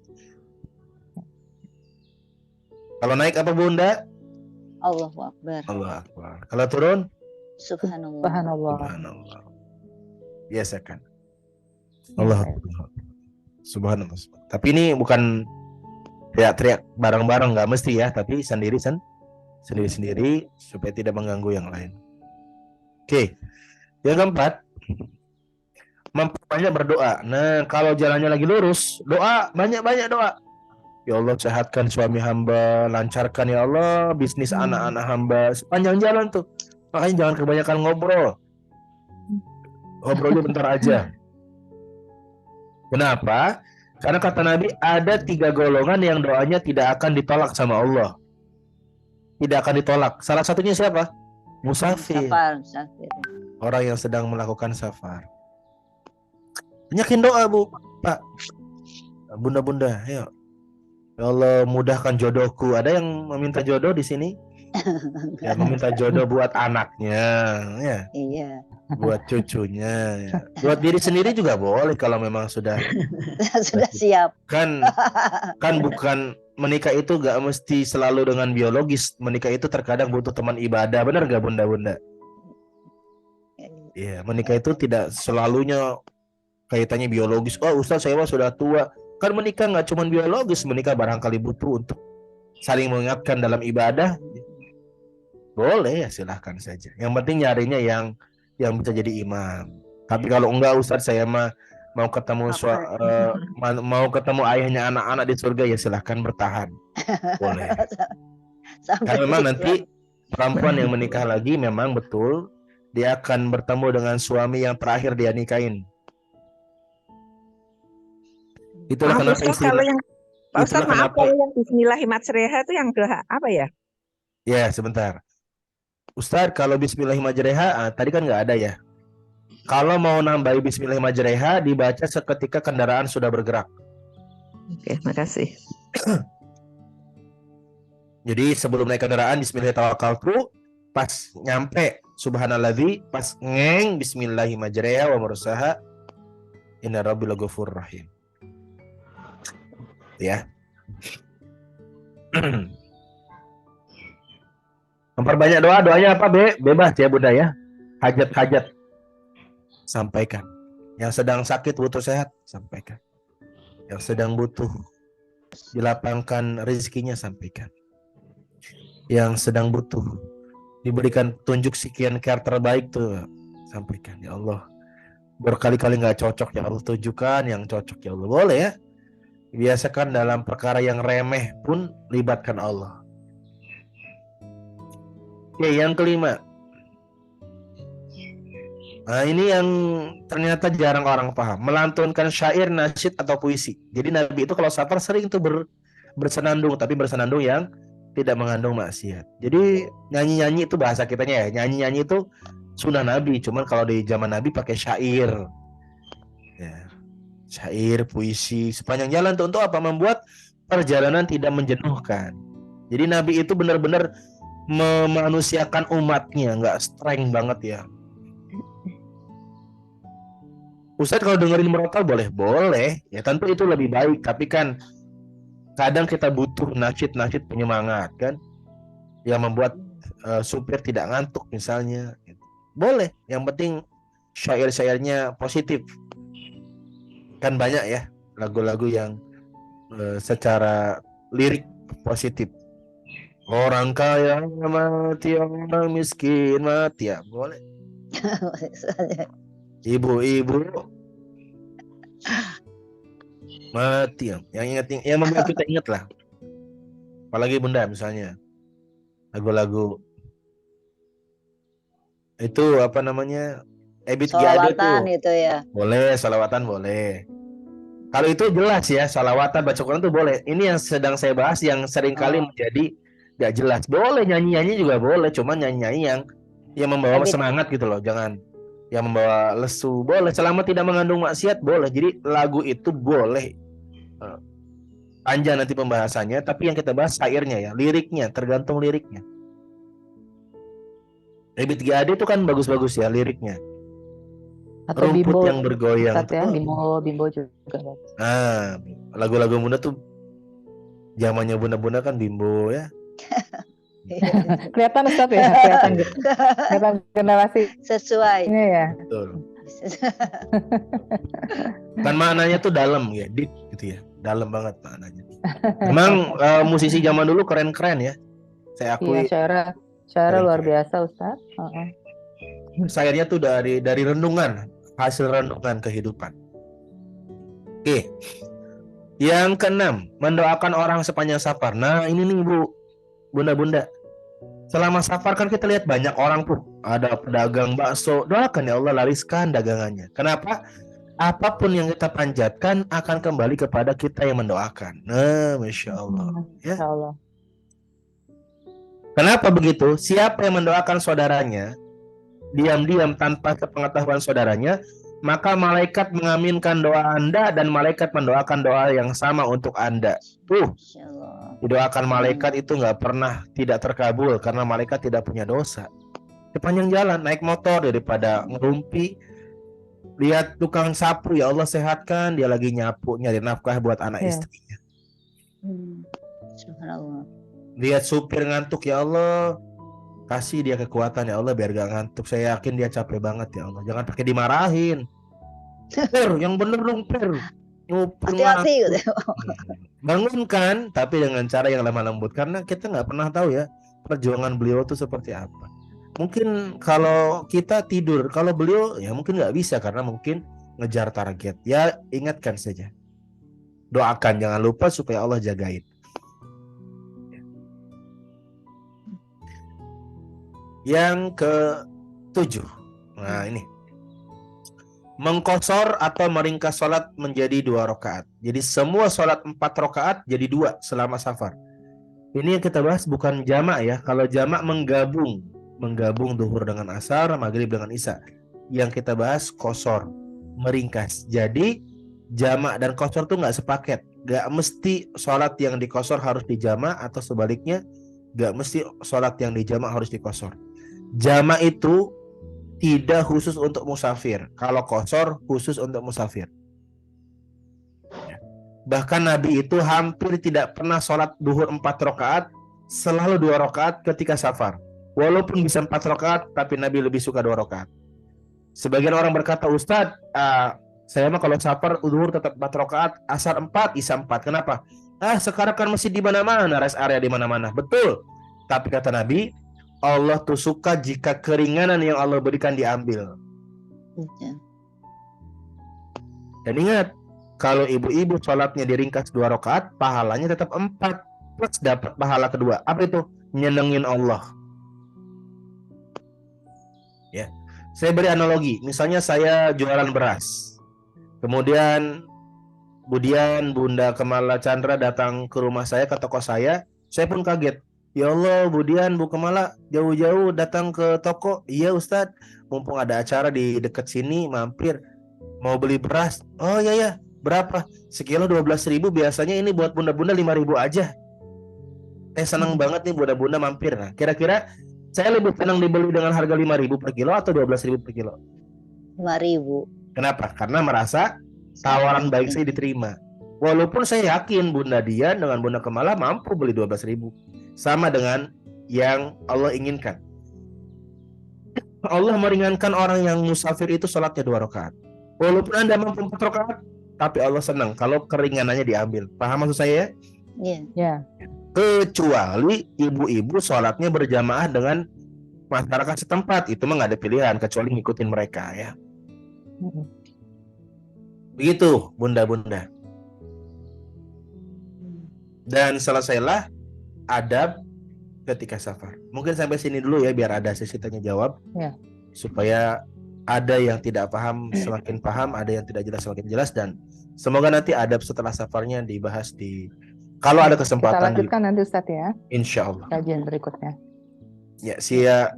Kalau naik apa Bunda? Allahu Akbar. Allahu Akbar. Kalau turun? Subhanallah. Subhanallah. Subhanallah. Biasakan. Allah Akbar. Subhanallah. Tapi ini bukan teriak-teriak bareng-bareng, nggak mesti ya, tapi sendiri-sendiri supaya tidak mengganggu yang lain. Oke. Yang keempat, memperbanyak berdoa. Nah, kalau jalannya lagi lurus, doa, banyak-banyak doa. Ya Allah, sehatkan suami hamba, lancarkan ya Allah bisnis anak-anak hamba, sepanjang jalan tuh. Makanya jangan kebanyakan ngobrol. Ngobrolnya bentar aja. Kenapa? Karena kata Nabi, ada 3 golongan yang doanya tidak akan ditolak sama Allah. Tidak akan ditolak. Salah satunya siapa? Musafir. Musafir. Orang yang sedang melakukan safar. Banyakin doa, Bu, Pak, Bunda-bunda, ayo. Ya Allah, mudahkan jodohku. Ada yang meminta jodoh di sini? Yang meminta jodoh buat anaknya, ya. Iya. Buat cucunya, ya. Buat diri sendiri juga boleh kalau memang sudah Sudah siap. Kan bukan menikah itu gak mesti selalu dengan biologis. Menikah itu terkadang butuh teman ibadah. Benar gak bunda-bunda? Iya, menikah itu tidak selalunya kaitannya biologis. Oh Ustaz, saya mah sudah tua. Kan menikah gak cuma biologis. Menikah barangkali butuh untuk saling mengingatkan dalam ibadah. Boleh ya, silahkan saja. Yang penting nyarinya yang bisa jadi imam. Tapi kalau enggak Ustaz, saya mah mau ketemu mau ketemu ayahnya anak-anak di surga, ya silahkan bertahan. Boleh. Sampai Karena memang situ. nanti perempuan yang menikah lagi memang betul dia akan bertemu dengan suami yang terakhir dia nikahin. Itulah Maaf kenapa Ustaz, kalau yang Pak Ustaz, itulah maaf, kenapa kalau yang Bismillahirrahmanirrahim itu yang doa apa ya? ya sebentar. Ustaz, kalau Bismillahirrahmanirrahim tadi kan nggak ada ya. Kalau mau nambahi Bismillahirrahmanirrahim dibaca seketika kendaraan sudah bergerak. Oke, makasih. Jadi sebelum naik kendaraan Bismillahirrahmanirrahim, pas nyampe Subhanalladzi, pas ngeng Bismillahirrahmanirrahim wa mursaha inna rabbil ghafurur rahim. Ya. Memperbanyak doanya apa, Be? Bebas ya Bunda ya. Hajat-hajat sampaikan. Yang sedang sakit butuh sehat, sampaikan. Yang sedang butuh dilapangkan rezekinya, sampaikan. Yang sedang butuh diberikan tunjuk sekian care terbaik tuh, sampaikan. Ya Allah, berkali-kali nggak cocok, ya Allah tunjukkan yang cocok, ya Allah. Boleh ya. Biasakan dalam perkara yang remeh pun libatkan Allah. Oke, yang kelima. Nah, ini yang ternyata jarang orang paham. Melantunkan syair, nasyid atau puisi. Jadi Nabi itu kalau safar sering tuh bersenandung, tapi bersenandung yang tidak mengandung maksiat. Jadi nyanyi-nyanyi itu bahasa kitanya ya. Nyanyi-nyanyi itu sunnah Nabi. Cuman kalau di zaman Nabi pakai syair. Ya. Syair, puisi sepanjang jalan tuh untuk apa? Membuat perjalanan tidak menjenuhkan. Jadi Nabi itu benar-benar memanusiakan umatnya, nggak streng banget ya. Ustaz, kalau dengerin merotal boleh ya, tentu itu lebih baik. Tapi kan kadang kita butuh nasyid penyemangat kan, yang membuat supir tidak ngantuk misalnya. Boleh, yang penting syair-syairnya positif. Kan banyak ya lagu-lagu yang secara lirik positif. Orang kaya mati, orang miskin mati, ya boleh. Ibu-ibu mati, yang ingat, yang membuat kita ingat lah. Apalagi Bunda misalnya lagu-lagu itu apa namanya, Ebit G Ade Sholawatan tuh itu ya. boleh, salawatan boleh. Kalau itu jelas ya, salawatan baca Quran tuh boleh. Ini yang sedang saya bahas yang seringkali menjadi gak jelas. Boleh nyanyi-nyanyi juga boleh, cuma nyanyi-nyanyi yang membawa semangat gitu loh, jangan yang membawa lesu. Boleh selama tidak mengandung maksiat, boleh. Jadi lagu itu boleh. Panjang nanti pembahasannya, tapi yang kita bahas syairnya ya, liriknya, tergantung liriknya. Ebit G Ade itu kan bagus-bagus ya liriknya. Atau Rumput bimbo yang bergoyang Ustadz ya, tuh. bimbo juga bagus. Nah, lagu-lagu Bunda tuh zamannya Bunda-Bunda kan bimbo ya. Kelihatan Ustadz ya, kelihatan generasi Sesuai. ini ya. Betul. Kan maknanya tuh dalam ya, deep gitu ya. Dalam banget maknanya. Memang musisi zaman dulu keren-keren ya. Saya akui. Iya, syairnya luar biasa Ustadz. Syairnya tuh dari renungan, hasil renungan kehidupan. Oke. Yang keenam, mendoakan orang sepanjang safar. Nah, ini nih Bu, Bunda-bunda. Selama safar kan kita lihat banyak orang tuh, ada pedagang bakso. Doakan ya Allah lariskan dagangannya. Kenapa? Apapun yang kita panjatkan akan kembali kepada kita yang mendoakan. Nah, Masya Allah. Ya. Masya Allah. Kenapa begitu? Siapa yang mendoakan saudaranya diam-diam tanpa sepengetahuan saudaranya, maka malaikat mengaminkan doa Anda dan malaikat mendoakan doa yang sama untuk Anda. Didoakan malaikat itu nggak pernah tidak terkabul karena malaikat tidak punya dosa. Sepanjang jalan naik motor daripada ngerumpi, lihat tukang sapu, ya Allah sehatkan, dia lagi nyapu nyari nafkah buat anak istrinya. Subhanallah. Lihat supir ngantuk, ya Allah, kasih dia kekuatan ya Allah biar gak ngantuk. Saya yakin dia capek banget ya Allah. Jangan pakai dimarahin. Per, yang bener dong per. Nyupir Hati-hati ngantuk. gitu. Bangunkan, tapi dengan cara yang lemah lembut. Karena kita nggak pernah tahu ya perjuangan beliau tuh seperti apa. Mungkin kalau kita tidur, kalau beliau ya mungkin nggak bisa karena mungkin ngejar target. Ya ingatkan saja. Doakan, jangan lupa supaya Allah jagain. Yang ke-7. Nah ini. Mengkosor atau meringkas sholat menjadi 2 rakaat. Jadi semua sholat 4 rakaat jadi 2 selama safar. Ini yang kita bahas bukan jamak ya. Kalau jamak menggabung duhur dengan asar, maghrib dengan isya. Yang kita bahas kosor, meringkas. Jadi jamak dan kosor tuh nggak sepaket. Nggak mesti sholat yang dikosor harus dijamak atau sebaliknya. Nggak mesti sholat yang dijamak harus dikosor. Jamak itu tidak khusus untuk musafir. Kalau kosor khusus untuk musafir. Bahkan Nabi itu hampir tidak pernah sholat duhur 4 rakaat, selalu 2 rakaat ketika safar. Walaupun bisa 4 rakaat, tapi Nabi lebih suka 2 rakaat. Sebagian orang berkata, Ustadz, saya mah kalau safar duhur tetap 4 rakaat, asar 4, isya 4. Kenapa? Sekarang kan masih di mana-mana, rest area di mana-mana. Betul. Tapi kata Nabi, Allah tuh suka jika keringanan yang Allah berikan diambil. Ya. Dan ingat, kalau ibu-ibu sholatnya diringkas 2 rakaat, pahalanya tetap 4 plus dapat pahala kedua. Apa itu? Nyenengin Allah. Ya, saya beri analogi. Misalnya saya jualan beras, kemudian Bunda Kemala Chandra datang ke rumah saya, ke toko saya pun kaget. Ya Allah, Bu Kemala jauh-jauh datang ke toko. Iya Ustadz, mumpung ada acara di dekat sini, mampir mau beli beras. Oh iya, berapa? Sekilo 12.000, biasanya ini buat bunda-bunda 5.000 aja. Saya senang banget nih bunda-bunda mampir. Nah, kira-kira saya lebih senang dibeli dengan harga 5.000 per kilo atau 12.000 per kilo? 5.000. Kenapa? Karena merasa tawaran baik saya diterima. Walaupun saya yakin Bunda Dian dengan Bunda Kemala mampu beli 12.000. Sama dengan yang Allah inginkan. Allah meringankan orang yang musafir itu sholatnya 2 rakaat. Walaupun Anda mampu 4 rakaat, tapi Allah senang kalau keringanannya diambil. Paham maksud saya? Iya. Ya. Kecuali ibu-ibu sholatnya berjamaah dengan masyarakat setempat, itu mah nggak ada pilihan kecuali ngikutin mereka ya. Begitu bunda-bunda. Dan selesailah adab ketika safar. Mungkin sampai sini dulu ya biar ada sesi tanya jawab. Ya. Supaya ada yang tidak paham semakin paham, ada yang tidak jelas semakin jelas, dan semoga nanti adab setelah safarnya dibahas di kalau ada kesempatan. Kita lanjutkan nanti Ustadz ya. Insya Allah. Kajian berikutnya. Ya,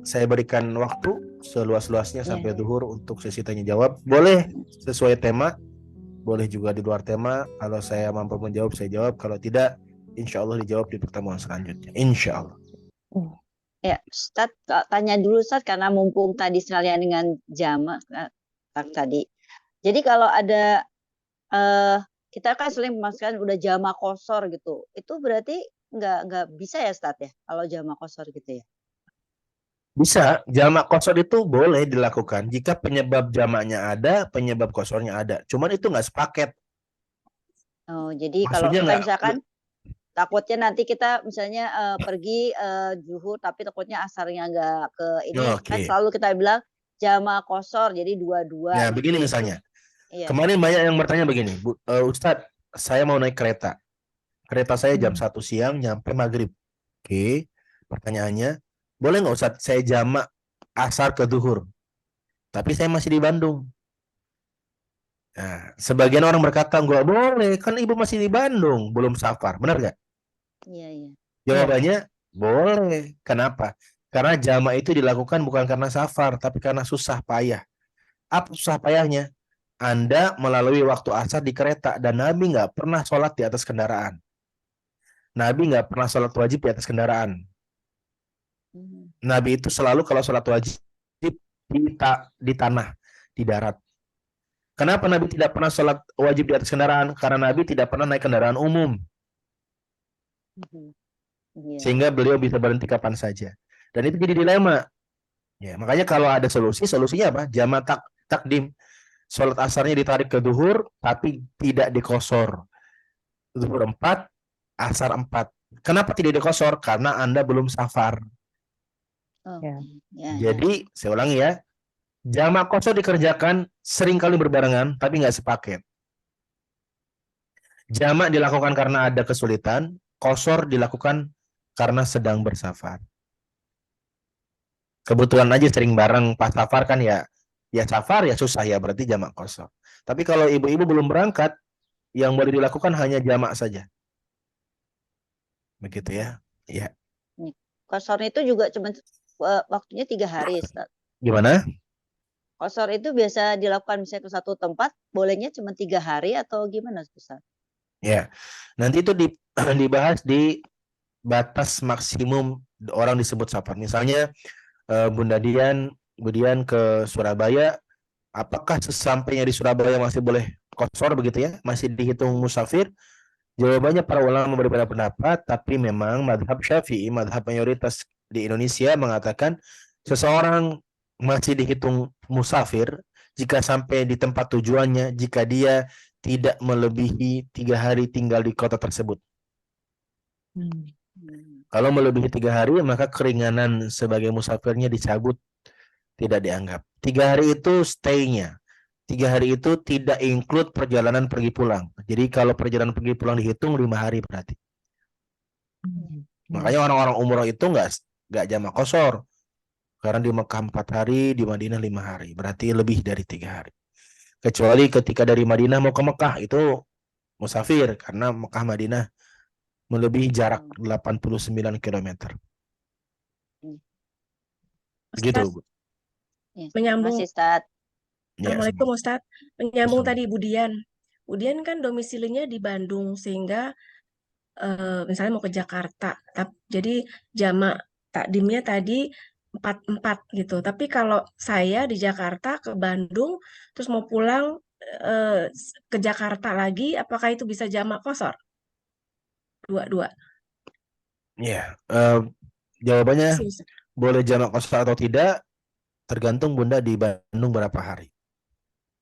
saya berikan waktu seluas-luasnya sampai zuhur untuk sesi tanya jawab. Boleh sesuai tema, boleh juga di luar tema. Kalau saya mampu menjawab, saya jawab. Kalau tidak, insya Allah dijawab di pertemuan selanjutnya. Insya Allah. Ya, Ustadz, tanya dulu Ustadz, karena mumpung tadi sekalian dengan jamak tadi. Jadi kalau ada kita kan sering memasukkan udah jamak kosor gitu, itu berarti nggak bisa ya Ustadz ya kalau jamak kosor gitu ya? Bisa, jamak kosor itu boleh dilakukan jika penyebab jamaknya ada, penyebab kosornya ada. Cuman itu nggak sepaket. Oh, jadi Maksudnya kalau kita misalkan takutnya nanti kita misalnya pergi zuhur tapi takutnya asarnya nggak ke ini, kan selalu kita bilang jamak kosor jadi 2-2. Nah, begini misalnya. Iya. Kemarin banyak yang bertanya begini, Ustadz, saya mau naik kereta. Kereta saya jam 1 siang nyampe maghrib. Oke, pertanyaannya, boleh nggak Ustadz saya jamak asar ke zuhur? Tapi saya masih di Bandung. Nah, sebagian orang berkata nggak boleh, kan ibu masih di Bandung, belum safar, benar nggak? Iya. Jawabannya boleh. Kenapa? Karena jamak itu dilakukan bukan karena safar, tapi karena susah payah. Apa susah payahnya? Anda melalui waktu asar di kereta dan Nabi nggak pernah sholat di atas kendaraan. Nabi nggak pernah sholat wajib di atas kendaraan. Nabi itu selalu kalau sholat wajib di tanah, di darat. Kenapa Nabi tidak pernah sholat wajib di atas kendaraan? Karena Nabi tidak pernah naik kendaraan umum. Mhm. Iya. Sehingga beliau bisa berhenti kapan saja. Dan itu jadi dilema. Ya, makanya kalau ada solusinya apa? Jamak takdim. Sholat asarnya ditarik ke duhur, tapi tidak dikosor. Duhur 4, asar 4. Kenapa tidak dikosor? Karena Anda belum safar. Oh, Ya. ya, ya. Jadi, saya ulangi ya. Jamak kosor dikerjakan seringkali berbarengan, tapi nggak sepaket. Jamak dilakukan karena ada kesulitan, kosor dilakukan karena sedang bersafar. Kebetulan aja sering bareng pas safar kan ya safar ya susah ya berarti jamak kosor. Tapi kalau ibu-ibu belum berangkat, yang boleh dilakukan hanya jamak saja. Begitu ya. Iya. Kosor itu juga cuma waktunya 3 hari, Ustaz. Gimana? Kosor itu biasa dilakukan misalnya ke satu tempat, bolehnya cuma 3 hari atau gimana, Ustaz? Ya. Nanti itu dibahas di batas maksimum orang disebut safar. Misalnya Bunda Dian kemudian ke Surabaya, apakah sesampainya di Surabaya masih boleh kosor begitu ya? Masih dihitung musafir? Jawabannya para ulama berbeda pendapat, tapi memang madhab Syafi'i, madhab mayoritas di Indonesia mengatakan seseorang masih dihitung musafir jika sampai di tempat tujuannya, jika dia tidak melebihi 3 hari tinggal di kota tersebut. Kalau melebihi 3 hari, maka keringanan sebagai musafirnya dicabut, tidak dianggap. 3 hari itu stay-nya. 3 hari itu tidak include perjalanan pergi pulang. Jadi kalau perjalanan pergi pulang dihitung 5 hari berarti. Makanya orang-orang umroh itu nggak jamak kosor. Karena di Mekah 4 hari, di Madinah 5 hari. Berarti lebih dari 3 hari. Kecuali ketika dari Madinah mau ke Mekah, itu musafir. Karena Mekah Madinah melebihi jarak 89 km. Begitu, Ustadz, Bu. Ya, menyambung. masih, Ustaz. Ya, Assalamualaikum Ustadz. Menyambung Assalamualaikum. tadi Budian. Budian kan domisilinya di Bandung sehingga misalnya mau ke Jakarta. Jadi jamak takdimnya tadi 4 gitu. Tapi kalau saya di Jakarta ke Bandung terus mau pulang ke Jakarta lagi, apakah itu bisa jamak kosor? Dua-dua. Ya, jawabannya boleh jamak kosor atau tidak tergantung Bunda di Bandung berapa hari.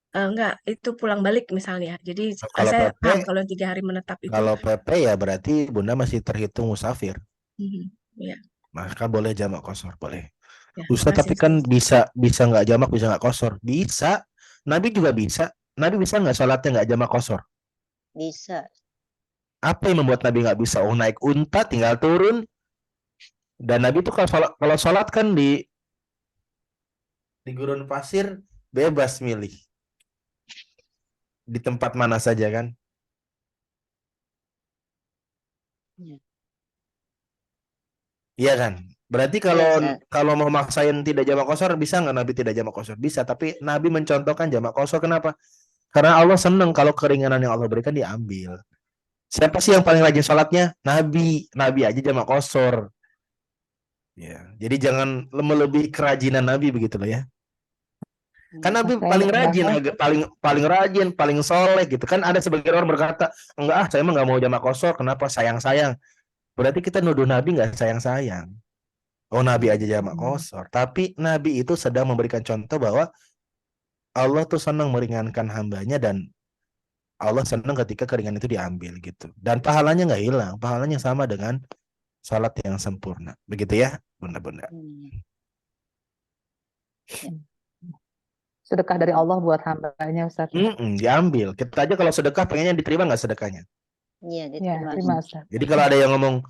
Enggak, itu pulang balik misalnya. Jadi Kalau saya PP, paham kalau 3 hari menetap itu. kalau PP ya berarti Bunda masih terhitung musafir. Ya. Maka boleh jamak kosor, boleh. Ya, Ustaz, tapi masih. kan bisa nggak jamak, bisa nggak kosor. Bisa. Nabi juga bisa. Nabi bisa nggak sholatnya nggak jamak kosor? Bisa. Apa yang membuat Nabi nggak bisa? Oh, naik unta tinggal turun. Dan Nabi itu kalau sholat kan di gurun pasir bebas milih di tempat mana saja kan. Iya kan? Berarti kalau mau maksain tidak jamak kosor, bisa nggak Nabi tidak jamak kosor? Bisa, tapi Nabi mencontohkan jamak kosor. Kenapa? Karena Allah senang kalau keringanan yang Allah berikan diambil. Siapa sih yang paling rajin sholatnya? Nabi. Nabi aja jamak kosor. Ya, jadi jangan melebihi kerajinan Nabi begitu loh ya. Kan Nabi paling rajin, paling rajin, paling soleh gitu. Kan ada sebagian orang berkata, enggak, saya mah nggak mau jamak kosor. Kenapa? Sayang-sayang. Berarti kita nuduh Nabi nggak sayang-sayang. Oh, Nabi aja jamak kosor. Tapi Nabi itu sedang memberikan contoh bahwa Allah tuh senang meringankan hambanya dan Allah senang ketika keringan itu diambil gitu. Dan pahalanya nggak hilang. Pahalanya sama dengan salat yang sempurna. Begitu ya, Bunda-bunda. Sedekah dari Allah buat hambanya, Ustaz. Diambil. Kita aja kalau sedekah pengennya diterima nggak sedekahnya? Iya, Ya, diterima. terima, Ustaz. Jadi kalau ada yang ngomong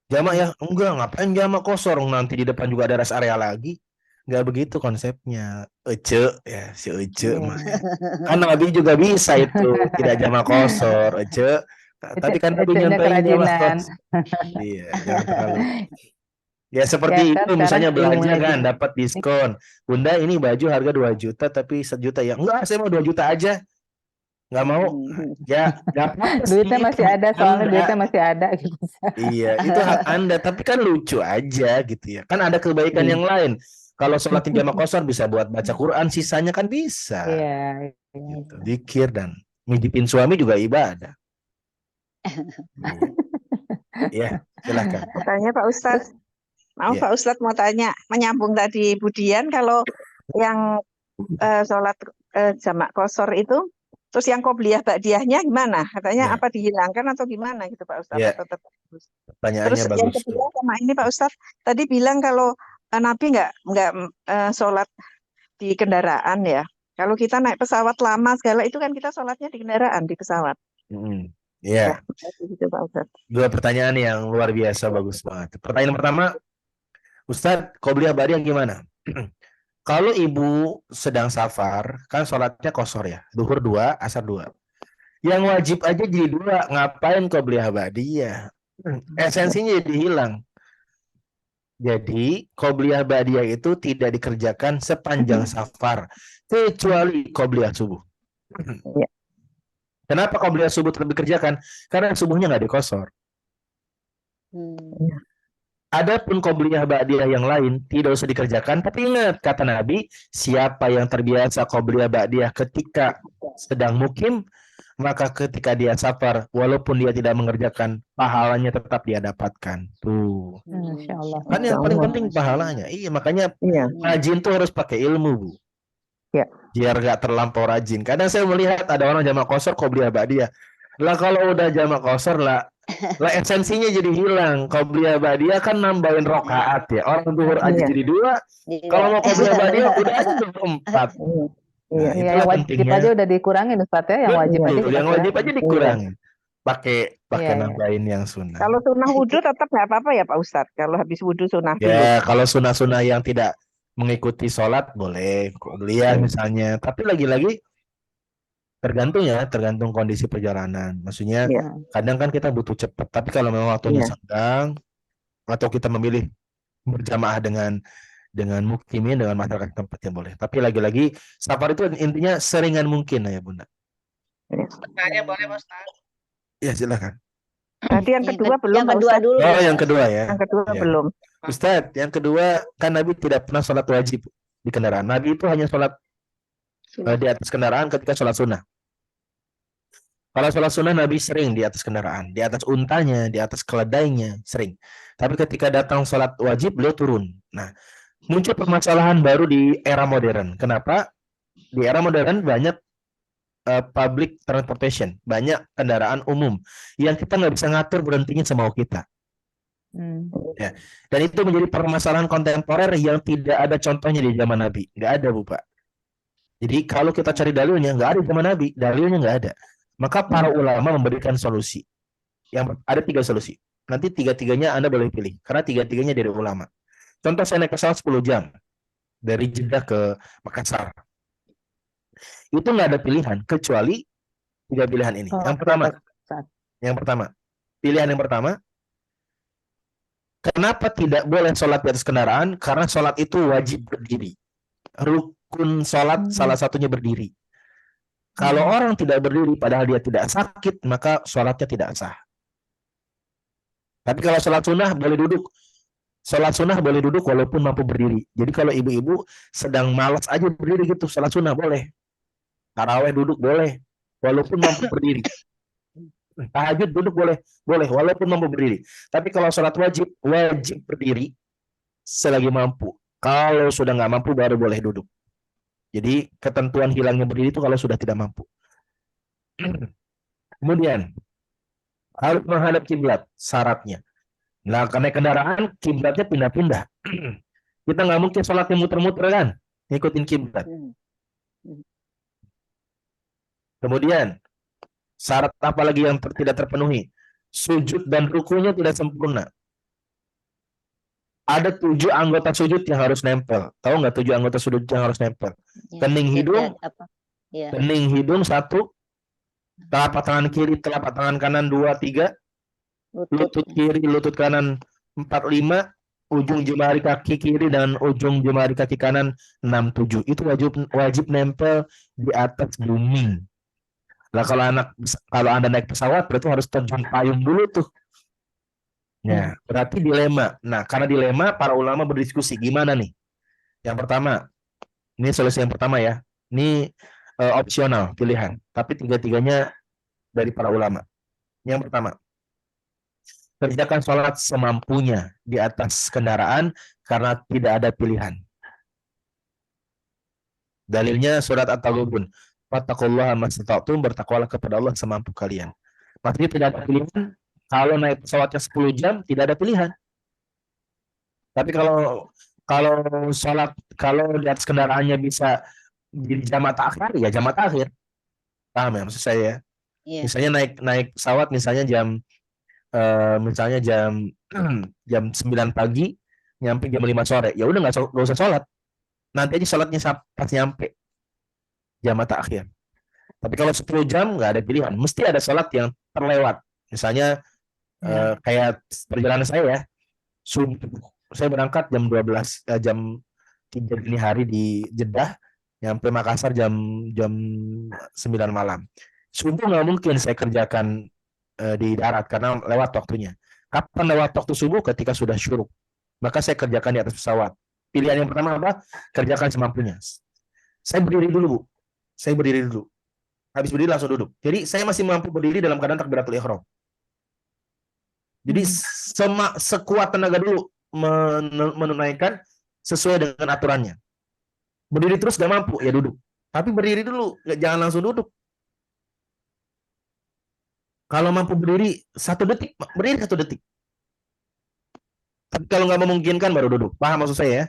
jamak ya, enggak, ngapain jamak kosor, nanti di depan juga ada rest area lagi. Enggak begitu konsepnya. Ece ya, si Ece mah. Kan Nabi juga bisa itu tidak jamak kosor, Ece. Tapi kan Nabi Ecenya nyontohin jamak kerajinan. kosor. Iya, jangan terlalu. Ya seperti Ya, itu, kan misalnya sekarang belanja ilmunya kan juga. dapat diskon. Bunda, ini baju harga 2 juta tapi 1 juta ya. Enggak, saya mau 2 juta aja. Nggak mau. Ya, nggak apa-apa sih, Duitnya masih itu hak ada, soalnya Anda. duitnya masih ada gitu. Iya, itu hak Anda, tapi kan lucu aja gitu ya. Kan ada kebaikan yang lain. Kalau sholatin jamak kosor bisa buat baca Quran, sisanya kan bisa. Iya. Gitu. Zikir dan ngidipin suami juga ibadah. Ya, silakan. Katanya Pak Ustadz, Terus maaf Ya. Pak Ustadz mau tanya, menyambung tadi Budian, kalau yang sholat jamak qashar itu, terus yang qobliyah ba'diyahnya gimana? Katanya Ya, apa dihilangkan atau gimana gitu Pak Ustadz? ya, Atau tetap terus? pertanyaannya Terus yang bagus tuh. kedua sama ini Pak Ustadz, tadi bilang kalau Nabi nggak sholat di kendaraan ya. Kalau kita naik pesawat lama segala itu kan kita sholatnya di kendaraan, di pesawat. Ya, Ya, gitu Pak Ustadz. dua pertanyaan yang luar biasa, bagus banget. Pertanyaan pertama, Ustadz, qobliyah ba'diyah gimana? Kalau ibu sedang safar, kan sholatnya qashar ya, duhur 2, asar 2. Yang wajib aja jadi 2, ngapain qobliyah ba'diyah? Esensinya jadi hilang. Jadi, qobliyah ba'diyah itu tidak dikerjakan sepanjang safar, kecuali qobliyah subuh. Ya. Kenapa qobliyah subuh tetap dikerjakan? Karena subuhnya nggak diqashar. Hmm. Adapun qobliyah ba'diyah yang lain tidak usah dikerjakan, tapi ingat kata Nabi, siapa yang terbiasa qobliyah ba'diyah ketika sedang mukim, maka ketika dia safar, walaupun dia tidak mengerjakan, pahalanya tetap dia dapatkan. Tuh. Masya Allah. Kan yang paling penting Masya Allah. pahalanya. Iya, makanya Iya. rajin tuh harus pakai ilmu, Bu. Ya. Biar gak terlampau rajin. Kadang saya melihat ada orang jamak qashar qobliyah ba'diyah. Lah kalau udah jamak qashar lah esensinya jadi hilang. Qobliyah ba'diyah kan nambahin rakaat ya. Orang zuhur aja Iya. jadi 2. Tidak. Kalau mau qobliyah ba'diyah udah aja jadi 4. Iya. Nah, Iya. Iya, itulah yang wajib pentingnya. aja udah dikurangin Ustadz ya, yang wajib aja Betul, kita yang wajib kurangin. aja dikurangin. Pakai Iya, iya. nambahin yang sunnah. Kalau sunnah wudhu tetap nggak apa-apa ya Pak Ustadz? Kalau habis wudhu sunnah dulu. Ya, kalau sunnah-sunnah yang tidak mengikuti sholat boleh qobliyah misalnya. Tapi lagi-lagi tergantung kondisi perjalanan. Maksudnya Iya. kadang kan kita butuh cepat, tapi kalau memang waktunya Iya. senggang atau kita memilih berjamaah dengan mukimin, dengan masyarakat tempat yang boleh. Tapi lagi-lagi safar itu intinya seringan mungkin ya Bunda. Tanya boleh Pak Ustaz? Ya silakan. Tadi yang kedua belum Yang Pak kedua Ustadz. dulu. Oh, ya. yang kedua ya. Yang kedua Ya. belum. Ustadz, yang kedua kan Nabi tidak pernah sholat wajib di kendaraan. Nabi itu hanya sholat di atas kendaraan ketika sholat sunnah. Kalau sholat sunnah Nabi sering di atas kendaraan, di atas untanya, di atas keledainya, sering. Tapi ketika datang sholat wajib, beliau turun. Nah, muncul permasalahan baru di era modern. Kenapa? Di era modern banyak public transportation, banyak kendaraan umum yang kita nggak bisa ngatur berhentinya semau kita. Ya. Dan itu menjadi permasalahan kontemporer yang tidak ada contohnya di zaman Nabi. Nggak ada, Bu Pak. Jadi kalau kita cari dalilnya, nggak ada di zaman Nabi. Dalilnya nggak ada. Maka para ulama memberikan solusi. Yang ada 3 solusi. Nanti 3-3-nya Anda boleh pilih. Karena 3-3-nya dari ulama. Contoh saya naik pesawat 10 jam. Dari Jeddah ke Makassar. Itu nggak ada pilihan. Kecuali 3 pilihan ini. Yang pertama. Pilihan yang pertama. Kenapa tidak boleh sholat di atas kendaraan? Karena sholat itu wajib berdiri. Rukun sholat salah satunya berdiri. Kalau orang tidak berdiri padahal dia tidak sakit, maka sholatnya tidak sah. Tapi kalau sholat sunnah boleh duduk. Sholat sunnah boleh duduk walaupun mampu berdiri. Jadi kalau ibu-ibu sedang malas aja berdiri gitu, sholat sunnah boleh. Taraweh duduk boleh, walaupun mampu berdiri. Tahajud duduk boleh, walaupun mampu berdiri. Tapi kalau sholat wajib berdiri selagi mampu. Kalau sudah nggak mampu baru boleh duduk. Jadi ketentuan hilangnya berdiri itu kalau sudah tidak mampu. Kemudian harus menghadap kiblat, syaratnya. Nah, karena kendaraan kiblatnya pindah-pindah. Kita nggak mungkin sholatnya muter-muter kan, ngikutin kiblat. Kemudian syarat apa lagi yang tidak terpenuhi? Sujud dan rukunya tidak sempurna. Ada 7 anggota sujud yang harus nempel. Tahu nggak 7 anggota sujud yang harus nempel? Kening hidung, kening hidung 1, telapak tangan kiri, telapak tangan kanan 2, 3, lutut kiri, lutut kanan 4, 5, ujung jemari kaki kiri dan ujung jemari kaki kanan 6, 7. Itu wajib nempel di atas bumi. Lah kalau Anda naik pesawat berarti harus terjun payung dulu tuh. Nah, berarti dilema. Nah, karena dilema, para ulama berdiskusi gimana nih? Yang pertama, ini solusi yang pertama ya. Ini opsional pilihan, tapi 3-3-nya dari para ulama. Yang pertama, kerjakan sholat semampunya di atas kendaraan karena tidak ada pilihan. Dalilnya surat At-Taghabun. Fattaqullaha mastata'tum, bertakwalah kepada Allah semampu kalian. Maksudnya tidak ada pilihan. Kalau naik pesawatnya 10 jam tidak ada pilihan. Tapi kalau sholat, kalau di atas kendaraannya bisa di jam akhir, ya jam akhir. Paham ya maksud saya? Iya. Misalnya naik pesawat misalnya jam jam 9 pagi nyampe jam 5 sore. Ya udah nggak usah sholat. Nanti aja sholatnya pas nyampe jam akhir. Tapi kalau 10 jam nggak ada pilihan, mesti ada sholat yang terlewat. Misalnya kayak perjalanan saya ya, saya berangkat jam 12 jam 3 dini hari di Jeddah, nyampe Makassar jam 9 malam. Subuh nggak mungkin saya kerjakan di darat karena lewat waktunya. Kapan lewat waktu subuh? Ketika sudah syuruk. Maka saya kerjakan di atas pesawat. Pilihan yang pertama apa? Kerjakan semampunya. Saya berdiri dulu, Bu. Saya berdiri dulu. Habis berdiri langsung duduk. Jadi saya masih mampu berdiri dalam keadaan takbiratul ihram. Jadi sekuat tenaga dulu menunaikan sesuai dengan aturannya. Berdiri terus gak mampu, ya duduk. Tapi berdiri dulu, jangan langsung duduk. Kalau mampu berdiri 1 detik, berdiri 1 detik. Tapi kalau nggak memungkinkan baru duduk. Paham maksud saya ya?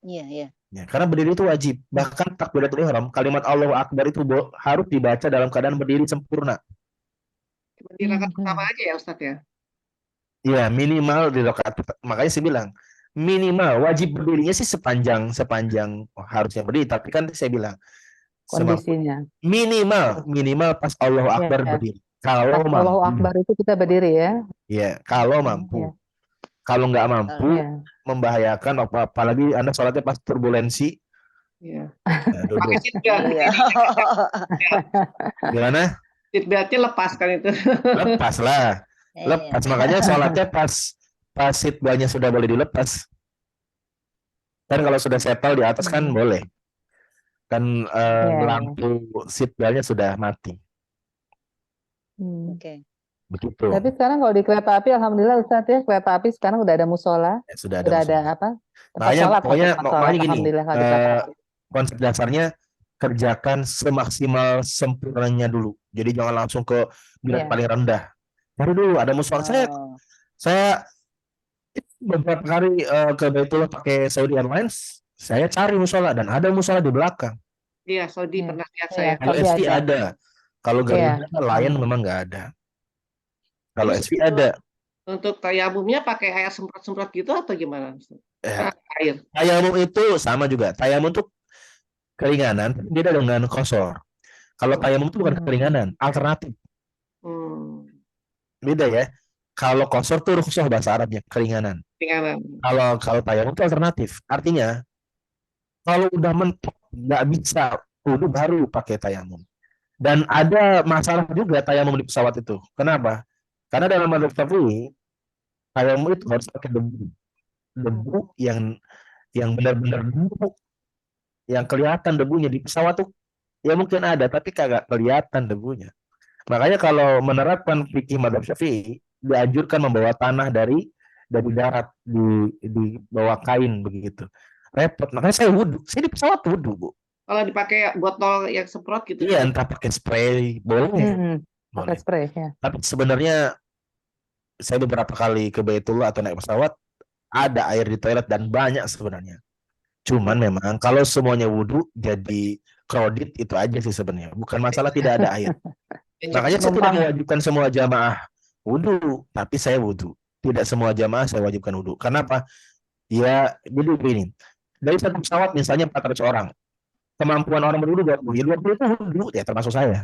Iya, iya. Ya, karena berdiri itu wajib. Bahkan takbiratul ihram, kalimat Allahu Akbar itu harus dibaca dalam keadaan berdiri sempurna. Di rakaat pertama aja ya Ustadz ya. Iya, minimal di rakaat. Makanya saya bilang minimal wajib berdirinya sih sepanjang harusnya berdiri. Tapi kan saya bilang Kondisinya. minimal pas Allahu Akbar berdiri. Kalau Pas Allahu mampu. Akbar itu kita berdiri ya. Iya, kalau mampu. Iya. Kalau nggak mampu, Iya. membahayakan, apalagi Anda sholatnya pas turbulensi. Iya. Ya, duduk. Pakai seat belt. Iya. Gimana? Seat beltnya lepas kan itu. Lepas lah. Lepas. Makanya sholatnya pas seat beltnya sudah boleh dilepas. Kan kalau sudah settle di atas kan boleh. Kan lampu seat beltnya sudah mati. Oke. Begitu. Tapi sekarang kalau di kereta api, alhamdulillah Ustadz ya, kereta api sekarang udah ada musola, Ya, sudah udah ada musola. apa? Tempat Makanya sholat, pokoknya gini, alhamdulillah kalau di kereta api. konsep dasarnya kerjakan semaksimal sempurnanya dulu. Jadi jangan langsung ke bilet paling rendah. Cari dulu ada musola. Saya beberapa kali ke Baitullah pakai Saudi Airlines, saya cari musola dan ada musola di belakang. Iya, Saudi pernah lihat saya. Kalau SV ada. Kalau Garuda Lion memang nggak ada. Kalau SV ada. Untuk tayamumnya pakai air semprot-semprot gitu atau gimana? Air. Tayamum itu sama juga. Tayamum itu keringanan, beda dengan kosor. Kalau tayamum itu bukan keringanan, alternatif. Beda ya. Kalau kosor itu rukhsah bahasa Arabnya, keringanan. Kalau tayamum itu alternatif. Artinya kalau udah mentok nggak bisa wudu baru pakai tayamum. Dan ada masalah juga tayamum di pesawat itu. Kenapa? Karena dalam madhab Syafi'i tayamum itu harus pakai debu yang benar-benar debu, yang kelihatan debunya. Di pesawat tuh ya mungkin ada tapi kagak kelihatan debunya. Makanya kalau menerapkan fikih madhab Syafi'i dianjurkan membawa tanah dari darat di bawah kain begitu. Repot. Makanya saya wudhu. Saya di pesawat wudhu, Bu. Kalau dipakai botol yang semprot gitu. Iya, entah pakai spray boleh. Pakai spray ya. Tapi sebenarnya saya beberapa kali ke Baitullah atau naik pesawat ada air di toilet dan banyak sebenarnya. Cuman memang kalau semuanya wudhu jadi crowded itu aja sih sebenarnya. Bukan masalah tidak ada air. Makanya saya tidak mewajibkan semua jamaah wudhu, tapi saya wudhu. Tidak semua jamaah saya wajibkan wudhu. Kenapa? Ya, jadi begini. Dari satu pesawat misalnya 400 orang. Kemampuan orang berwudhu 20. Ya 20 itu wudhu ya termasuk saya.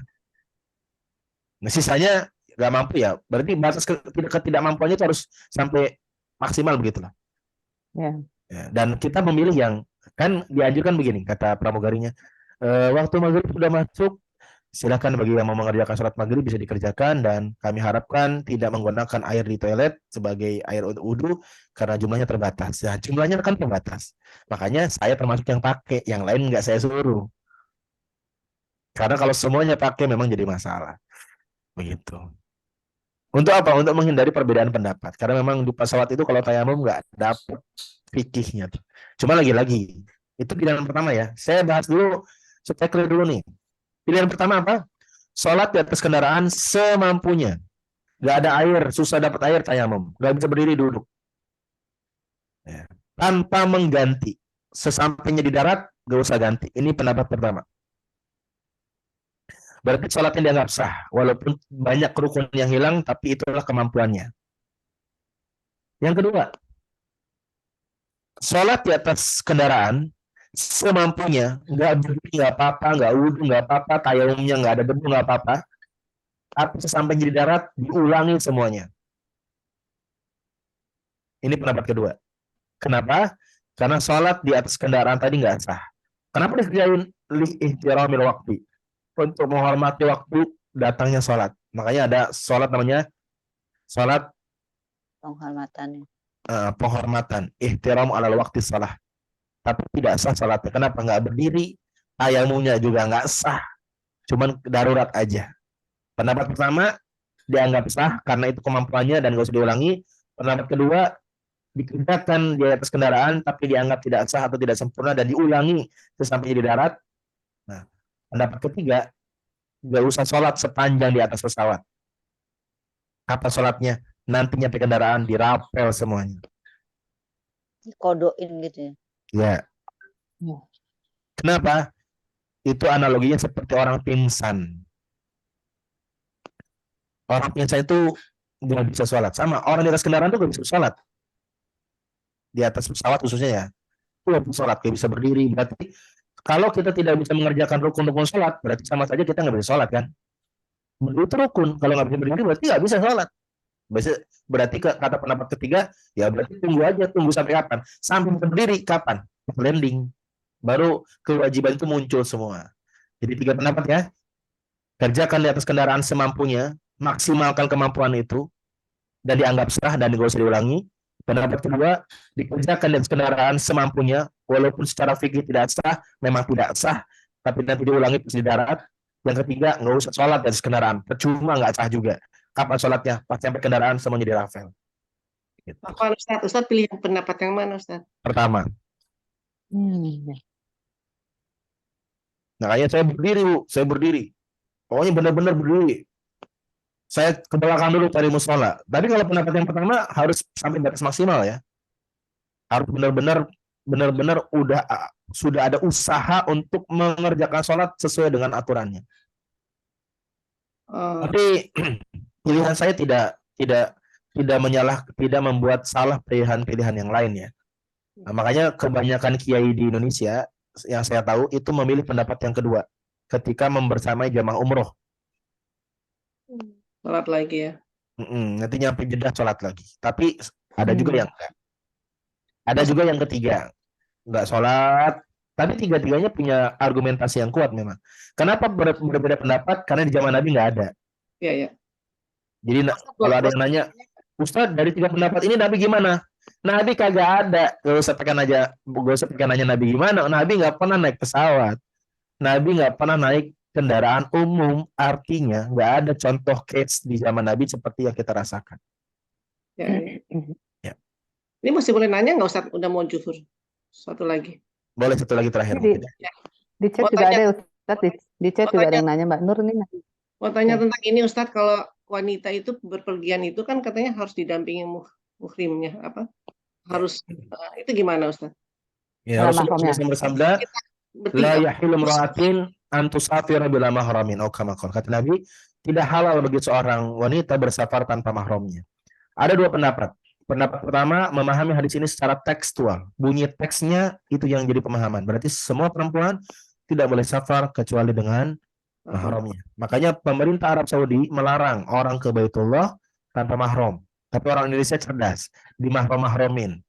Nah, sisanya nggak mampu ya. Berarti batas ketidakmampuannya itu harus sampai maksimal begitulah. Ya. Dan kita memilih yang kan dianjurkan begini kata pramugarinya. Waktu maghrib sudah masuk, silakan bagi yang mau mengerjakan sholat maghrib bisa dikerjakan dan kami harapkan tidak menggunakan air di toilet sebagai air wudhu karena jumlahnya terbatas. Nah, jumlahnya kan terbatas. Makanya saya termasuk yang pakai, yang lain nggak saya suruh. Karena kalau semuanya pakai memang jadi masalah. Begitu. Untuk apa? Untuk menghindari perbedaan pendapat. Karena memang di pesawat itu kalau tayamum nggak dapet fikihnya tuh. Cuma lagi-lagi, itu pilihan pertama ya. Saya bahas dulu, supaya clear dulu nih. Pilihan pertama apa? Sholat di atas kendaraan semampunya. Nggak ada air, susah dapat air, tayamum. Nggak bisa berdiri, duduk. Ya. Tanpa mengganti. Sesampainya di darat, nggak usah ganti. Ini pendapat pertama. Berarti sholatnya dianggap sah. Walaupun banyak rukun yang hilang, tapi itulah kemampuannya. Yang kedua, sholat di atas kendaraan semampunya, nggak berdiri nggak apa-apa, nggak wudhu nggak apa-apa, tayamumnya nggak ada debu nggak apa-apa, tapi sesampai di darat diulangi semuanya. Ini pendapat kedua. Kenapa? Karena sholat di atas kendaraan tadi nggak sah. Kenapa dikerjain li ihtiramil waktu? Untuk menghormati waktu datangnya sholat. Makanya ada sholat namanya sholat penghormatannya. penghormatan, ihtiram alal waktu salah. Tapi tidak sah sholatnya. Kenapa? Nggak berdiri, tayamumnya juga nggak sah. Cuman darurat aja. Pendapat pertama dianggap sah karena itu kemampuannya dan nggak usah diulangi. Pendapat kedua dikerjakan di atas kendaraan tapi dianggap tidak sah atau tidak sempurna dan diulangi sesampainya di darat. Nah, pendapat ketiga, nggak usah sholat sepanjang di atas pesawat. Apa sholatnya? Nanti nyampe kendaraan dirapel semuanya. Dikodoin gitu ya. Ya. Ya. Kenapa? Itu analoginya seperti orang pingsan. Orang pingsan itu nggak bisa sholat. Sama orang di atas kendaraan itu nggak bisa sholat. Di atas pesawat khususnya ya. Itu nggak bisa sholat, nggak bisa berdiri. Berarti kalau kita tidak bisa mengerjakan rukun-rukun sholat, berarti sama saja kita nggak bisa sholat kan? Itu rukun. Kalau nggak bisa berdiri berarti nggak bisa sholat. Berarti kata pendapat ketiga, ya berarti tunggu aja, tunggu sampai kapan? Sampai berdiri kapan? Landing. Baru kewajiban itu muncul semua. Jadi 3 pendapat ya. Kerjakan di atas kendaraan semampunya, maksimalkan kemampuan itu, dan dianggap sah dan nggak usah diulangi. Pendapat kedua, dikerjakan di atas kendaraan semampunya, walaupun secara fikih tidak sah, memang tidak sah, tapi nanti diulangi pas di darat. Yang ketiga, nggak usah sholat di atas kendaraan, percuma nggak sah juga. Kapan sholatnya? Pas sampai kendaraan semuanya dirafel. Gitu. Apa Ustaz pilih pendapat yang mana Ustaz? Pertama. Ya. Makanya saya berdiri, Bu. Saya berdiri. Pokoknya benar-benar berdiri. Saya ke belakang dulu cari musola. Tapi kalau pendapat yang pertama harus sampai batas maksimal ya. Harus benar-benar sudah ada usaha untuk mengerjakan sholat sesuai dengan aturannya. Tapi pilihan saya tidak membuat salah pilihan-pilihan yang lain ya. Nah, makanya kebanyakan kiai di Indonesia yang saya tahu itu memilih pendapat yang kedua ketika membersamai jamaah umroh. Sholat lagi ya. Nanti nyampe Jeddah sholat lagi. Tapi ada juga yang enggak. Ada juga yang ketiga enggak sholat. Tapi tiga-tiganya punya argumentasi yang kuat memang. Kenapa berbeda pendapat? Karena di zaman Nabi nggak ada. Iya, ya. Jadi kalau ada yang nanya, Ustadz dari 3 pendapat ini Nabi gimana? Nabi kagak ada. Gak usah pakai nanya Nabi gimana. Nabi nggak pernah naik pesawat. Nabi nggak pernah naik kendaraan umum. Artinya nggak ada contoh case di zaman Nabi seperti yang kita rasakan. Ya. Ini masih boleh nanya nggak Ustadz? Udah mau zuhur. Satu lagi. Boleh satu lagi terakhir. Di chat juga ada Ustadz. Di chat juga ada yang nanya Mbak Nur nih. Mau tanya tentang ini Ustadz, kalau wanita itu berpergian itu kan katanya harus didampingi muhrimnya, apa? Harus itu gimana Ustadz? Ya, Rasulullah SAW bersabda, la yahillu imra'atin an tusafira bila mahramin. Kata Nabi, tidak halal bagi seorang wanita bersafar tanpa mahramnya. Ada 2 pendapat. Pendapat pertama, memahami hadis ini secara tekstual. Bunyi teksnya itu yang jadi pemahaman. Berarti semua perempuan tidak boleh safar kecuali dengan mahramnya. Makanya pemerintah Arab Saudi melarang orang ke Baitullah tanpa mahram. Tapi orang Indonesia cerdas, di mahram-mahramin.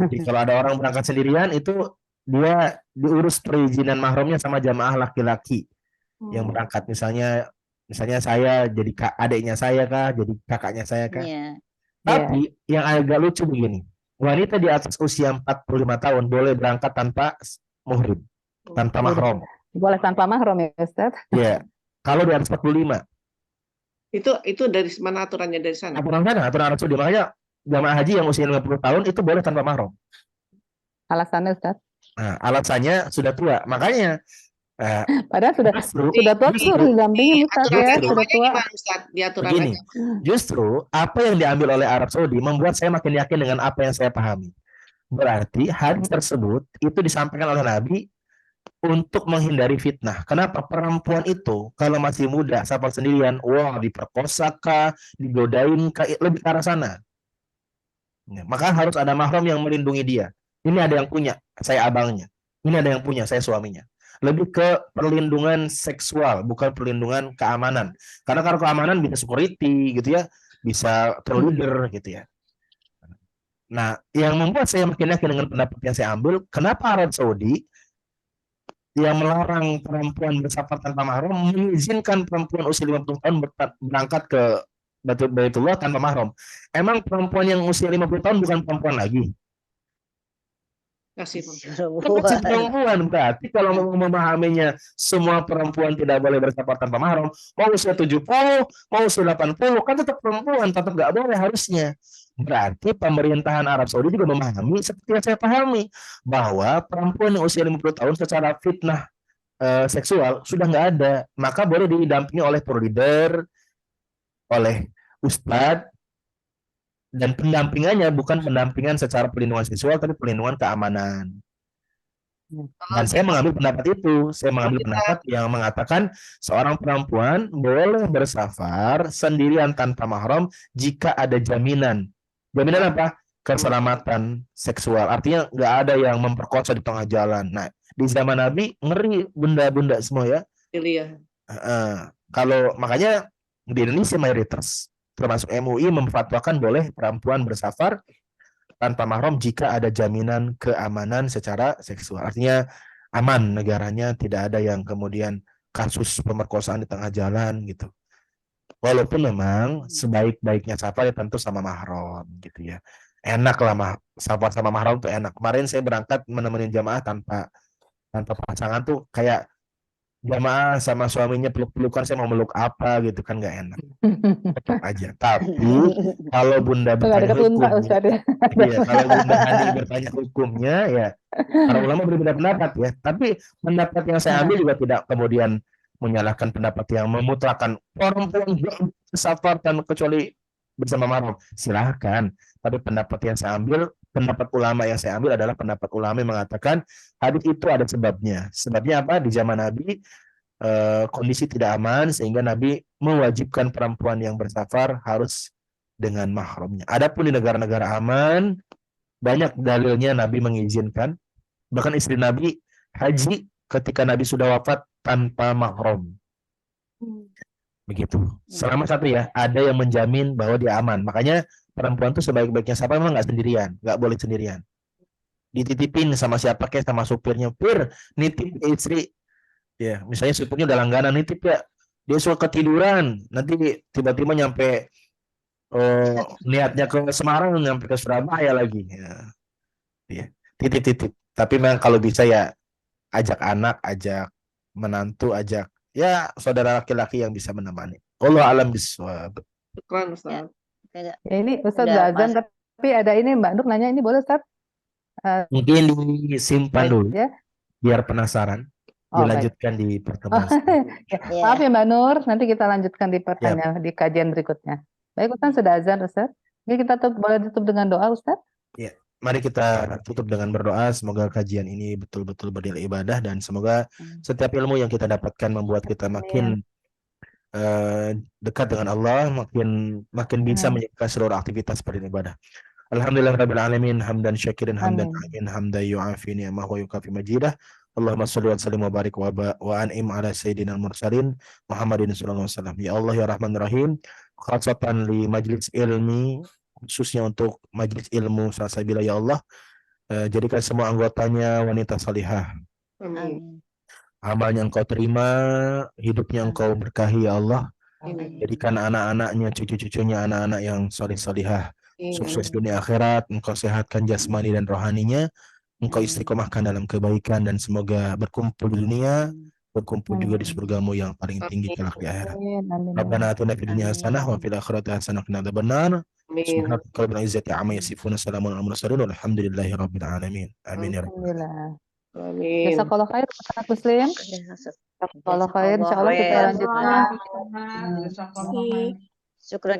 Jadi kalau ada orang berangkat sendirian itu dia diurus perizinan mahramnya sama jamaah laki-laki yang berangkat. Misalnya saya jadi adiknya saya kah, jadi kakaknya saya kah. Tapi yang agak lucu begini, wanita di atas usia 45 tahun boleh berangkat tanpa muhrim, tanpa mahram. Boleh tanpa mahram ya Ustaz? Iya. Kalau di atas 45. Itu dari mana aturannya dari sana? Aturan sana, aturan Arab Saudi. Makanya jamaah haji yang usia 50 tahun itu boleh tanpa mahram. Alasannya Ustaz. Nah, alasannya sudah tua. Makanya Padahal sudah justru tua Di, suruh justru didampingin di Ustaz aturan ya, justru sudah agamanya tua. gimana Ustaz? Di aturan begini, agama. justru apa yang diambil oleh Arab Saudi membuat saya makin yakin dengan apa yang saya pahami. Berarti hadis tersebut itu disampaikan oleh Nabi untuk menghindari fitnah. Kenapa? Perempuan itu kalau masih muda, safar sendirian, wah diperkosa kah, digodain kah, lebih ke arah sana. Ya, maka harus ada mahram yang melindungi dia. Ini ada yang punya, saya abangnya. Ini ada yang punya, saya suaminya. Lebih ke perlindungan seksual, bukan perlindungan keamanan. Karena kalau keamanan bisa security gitu ya, bisa leader gitu ya. Nah, yang membuat saya makin yakin dengan pendapat yang saya ambil, kenapa Arab Saudi yang melarang perempuan bersafar tanpa mahram mengizinkan perempuan usia 50 tahun berangkat ke Baitullah tanpa mahram. Emang perempuan yang usia 50 tahun bukan perempuan lagi? Kasih Kan masih perempuan. Berarti kalau mau memahaminya semua perempuan tidak boleh bersafar tanpa mahram, mau usia 70, mau usia 80, kan tetap perempuan, tetap nggak boleh harusnya. Berarti pemerintahan Arab Saudi juga memahami seperti yang saya pahami, bahwa perempuan yang usia 50 tahun secara fitnah seksual sudah nggak ada, maka boleh didampingi oleh provider, oleh ustadz, dan pendampingannya bukan pendampingan secara perlindungan seksual, tapi perlindungan keamanan. Dan saya mengambil pendapat itu, saya mengambil pendapat yang mengatakan seorang perempuan boleh bersafar sendirian tanpa mahram jika ada jaminan. Jaminan apa? Keselamatan seksual. Artinya nggak ada yang memperkosa di tengah jalan. Nah, di zaman Nabi ngeri bunda-bunda semua ya. Iya. Kalau makanya di Indonesia mayoritas termasuk MUI memfatwakan boleh perempuan bersafar tanpa mahram jika ada jaminan keamanan secara seksual. Artinya aman negaranya, tidak ada yang kemudian kasus pemerkosaan di tengah jalan gitu. Walaupun memang sebaik-baiknya safar ya tentu sama mahram gitu ya. Enak lah safar sama mahram tuh enak. Kemarin saya berangkat menemani jamaah tanpa pasangan tuh kayak jamaah sama suaminya peluk-pelukan, saya mau meluk apa gitu kan nggak enak. Tetap aja. Tapi kalau bunda Nggak bertanya deket unta hukumnya, Ustaz ya. iya, kalau bunda Hani bertanya hukumnya ya para ulama berbeda pendapat ya. Tapi pendapat yang saya ambil juga tidak kemudian menyalahkan pendapat yang memutlakan perempuan safar dan kecuali bersama mahram. Silahkan. Tapi pendapat yang saya ambil, pendapat ulama yang saya ambil adalah pendapat ulama yang mengatakan hadis itu ada sebabnya. Sebabnya apa? Di zaman Nabi kondisi tidak aman sehingga Nabi mewajibkan perempuan yang bersafar harus dengan mahramnya. Adapun di negara-negara aman, banyak dalilnya Nabi mengizinkan. Bahkan istri Nabi haji ketika Nabi sudah wafat tanpa mahram. Begitu. Selama satu ya, ada yang menjamin bahwa dia aman. Makanya perempuan tuh sebaik-baiknya safar memang nggak sendirian, nggak boleh sendirian. Dititipin sama siapa kayak sama supirnya. Pir, nitip istri. Ya, misalnya supirnya udah langganan nitip ya. Dia suka ketiduran, nanti tiba-tiba nyampe niatnya ke Semarang, nyampe ke Surabaya lagi. Ya, titip-titip. Tapi memang kalau bisa ya ajak anak, ajak menantu, ajak ya saudara laki-laki yang bisa menemani. Allah alam bisawab. Keren Ustaz. Ya, ini Ustaz Udah, udah azan, Mas. tapi ada ini Mbak Nur nanya, ini boleh Ustaz? Mungkin disimpan dulu Ya. biar penasaran. Oh, baik. Dilanjutkan di pertemuan. Ya, Iya. maaf ya Mbak Nur, nanti kita lanjutkan di pertanyaan di kajian berikutnya. Baik Ustaz, sudah azan Ustaz. Jadi kita boleh tutup dengan doa Ustaz? Ya, mari kita tutup dengan berdoa. Semoga kajian ini betul-betul bernilai ibadah dan semoga setiap ilmu yang kita dapatkan membuat kita makin dekat dengan Allah, makin bisa menjaga seluruh aktivitas beribadah. Alhamdulillahirabbil alamin, hamdan syakirin hamdan amin, hamdan yu'afi ni'amahu wa yukafi majidah. Allahumma shalli wa sallim wa barik wa an'im ala sayyidina mursalin Muhammadin sallallahu alaihi wasallam. Ya Allah ya Rahman Rahim, khasatan li majlis ilmi, khususnya untuk majlis ilmu Salsabila ya Allah, jadikan semua anggotanya wanita salihah. Amin. Amalnya engkau terima, hidupnya engkau berkahi ya Allah. Jadikan anak-anaknya, cucu-cucunya anak-anak yang salih-salihah, sukses dunia akhirat. Engkau sehatkan jasmani dan rohaninya, engkau istiqomahkan dalam kebaikan dan semoga berkumpul di dunia berkumpul juga di Amin. surgamu yang paling tinggi kelak di akhirat. Amin. Amin. Ya Rabbana Rabbi. atina fid dunya hasanah wa fil akhirati hasanah wa qina adzabannar. Amin. Subhanaka rabbil izzati amma yasifun, salamun alal mursalin, walhamdulillahi rabbil alamin. Amin ya rabbal alamin. Alhamdulillah. Amin. Jazakallah khair Ustaz Muslim. Jazakallah khair. Jazakallah Insyaallah kita khair. lanjutkan. Terima kasih. Syukran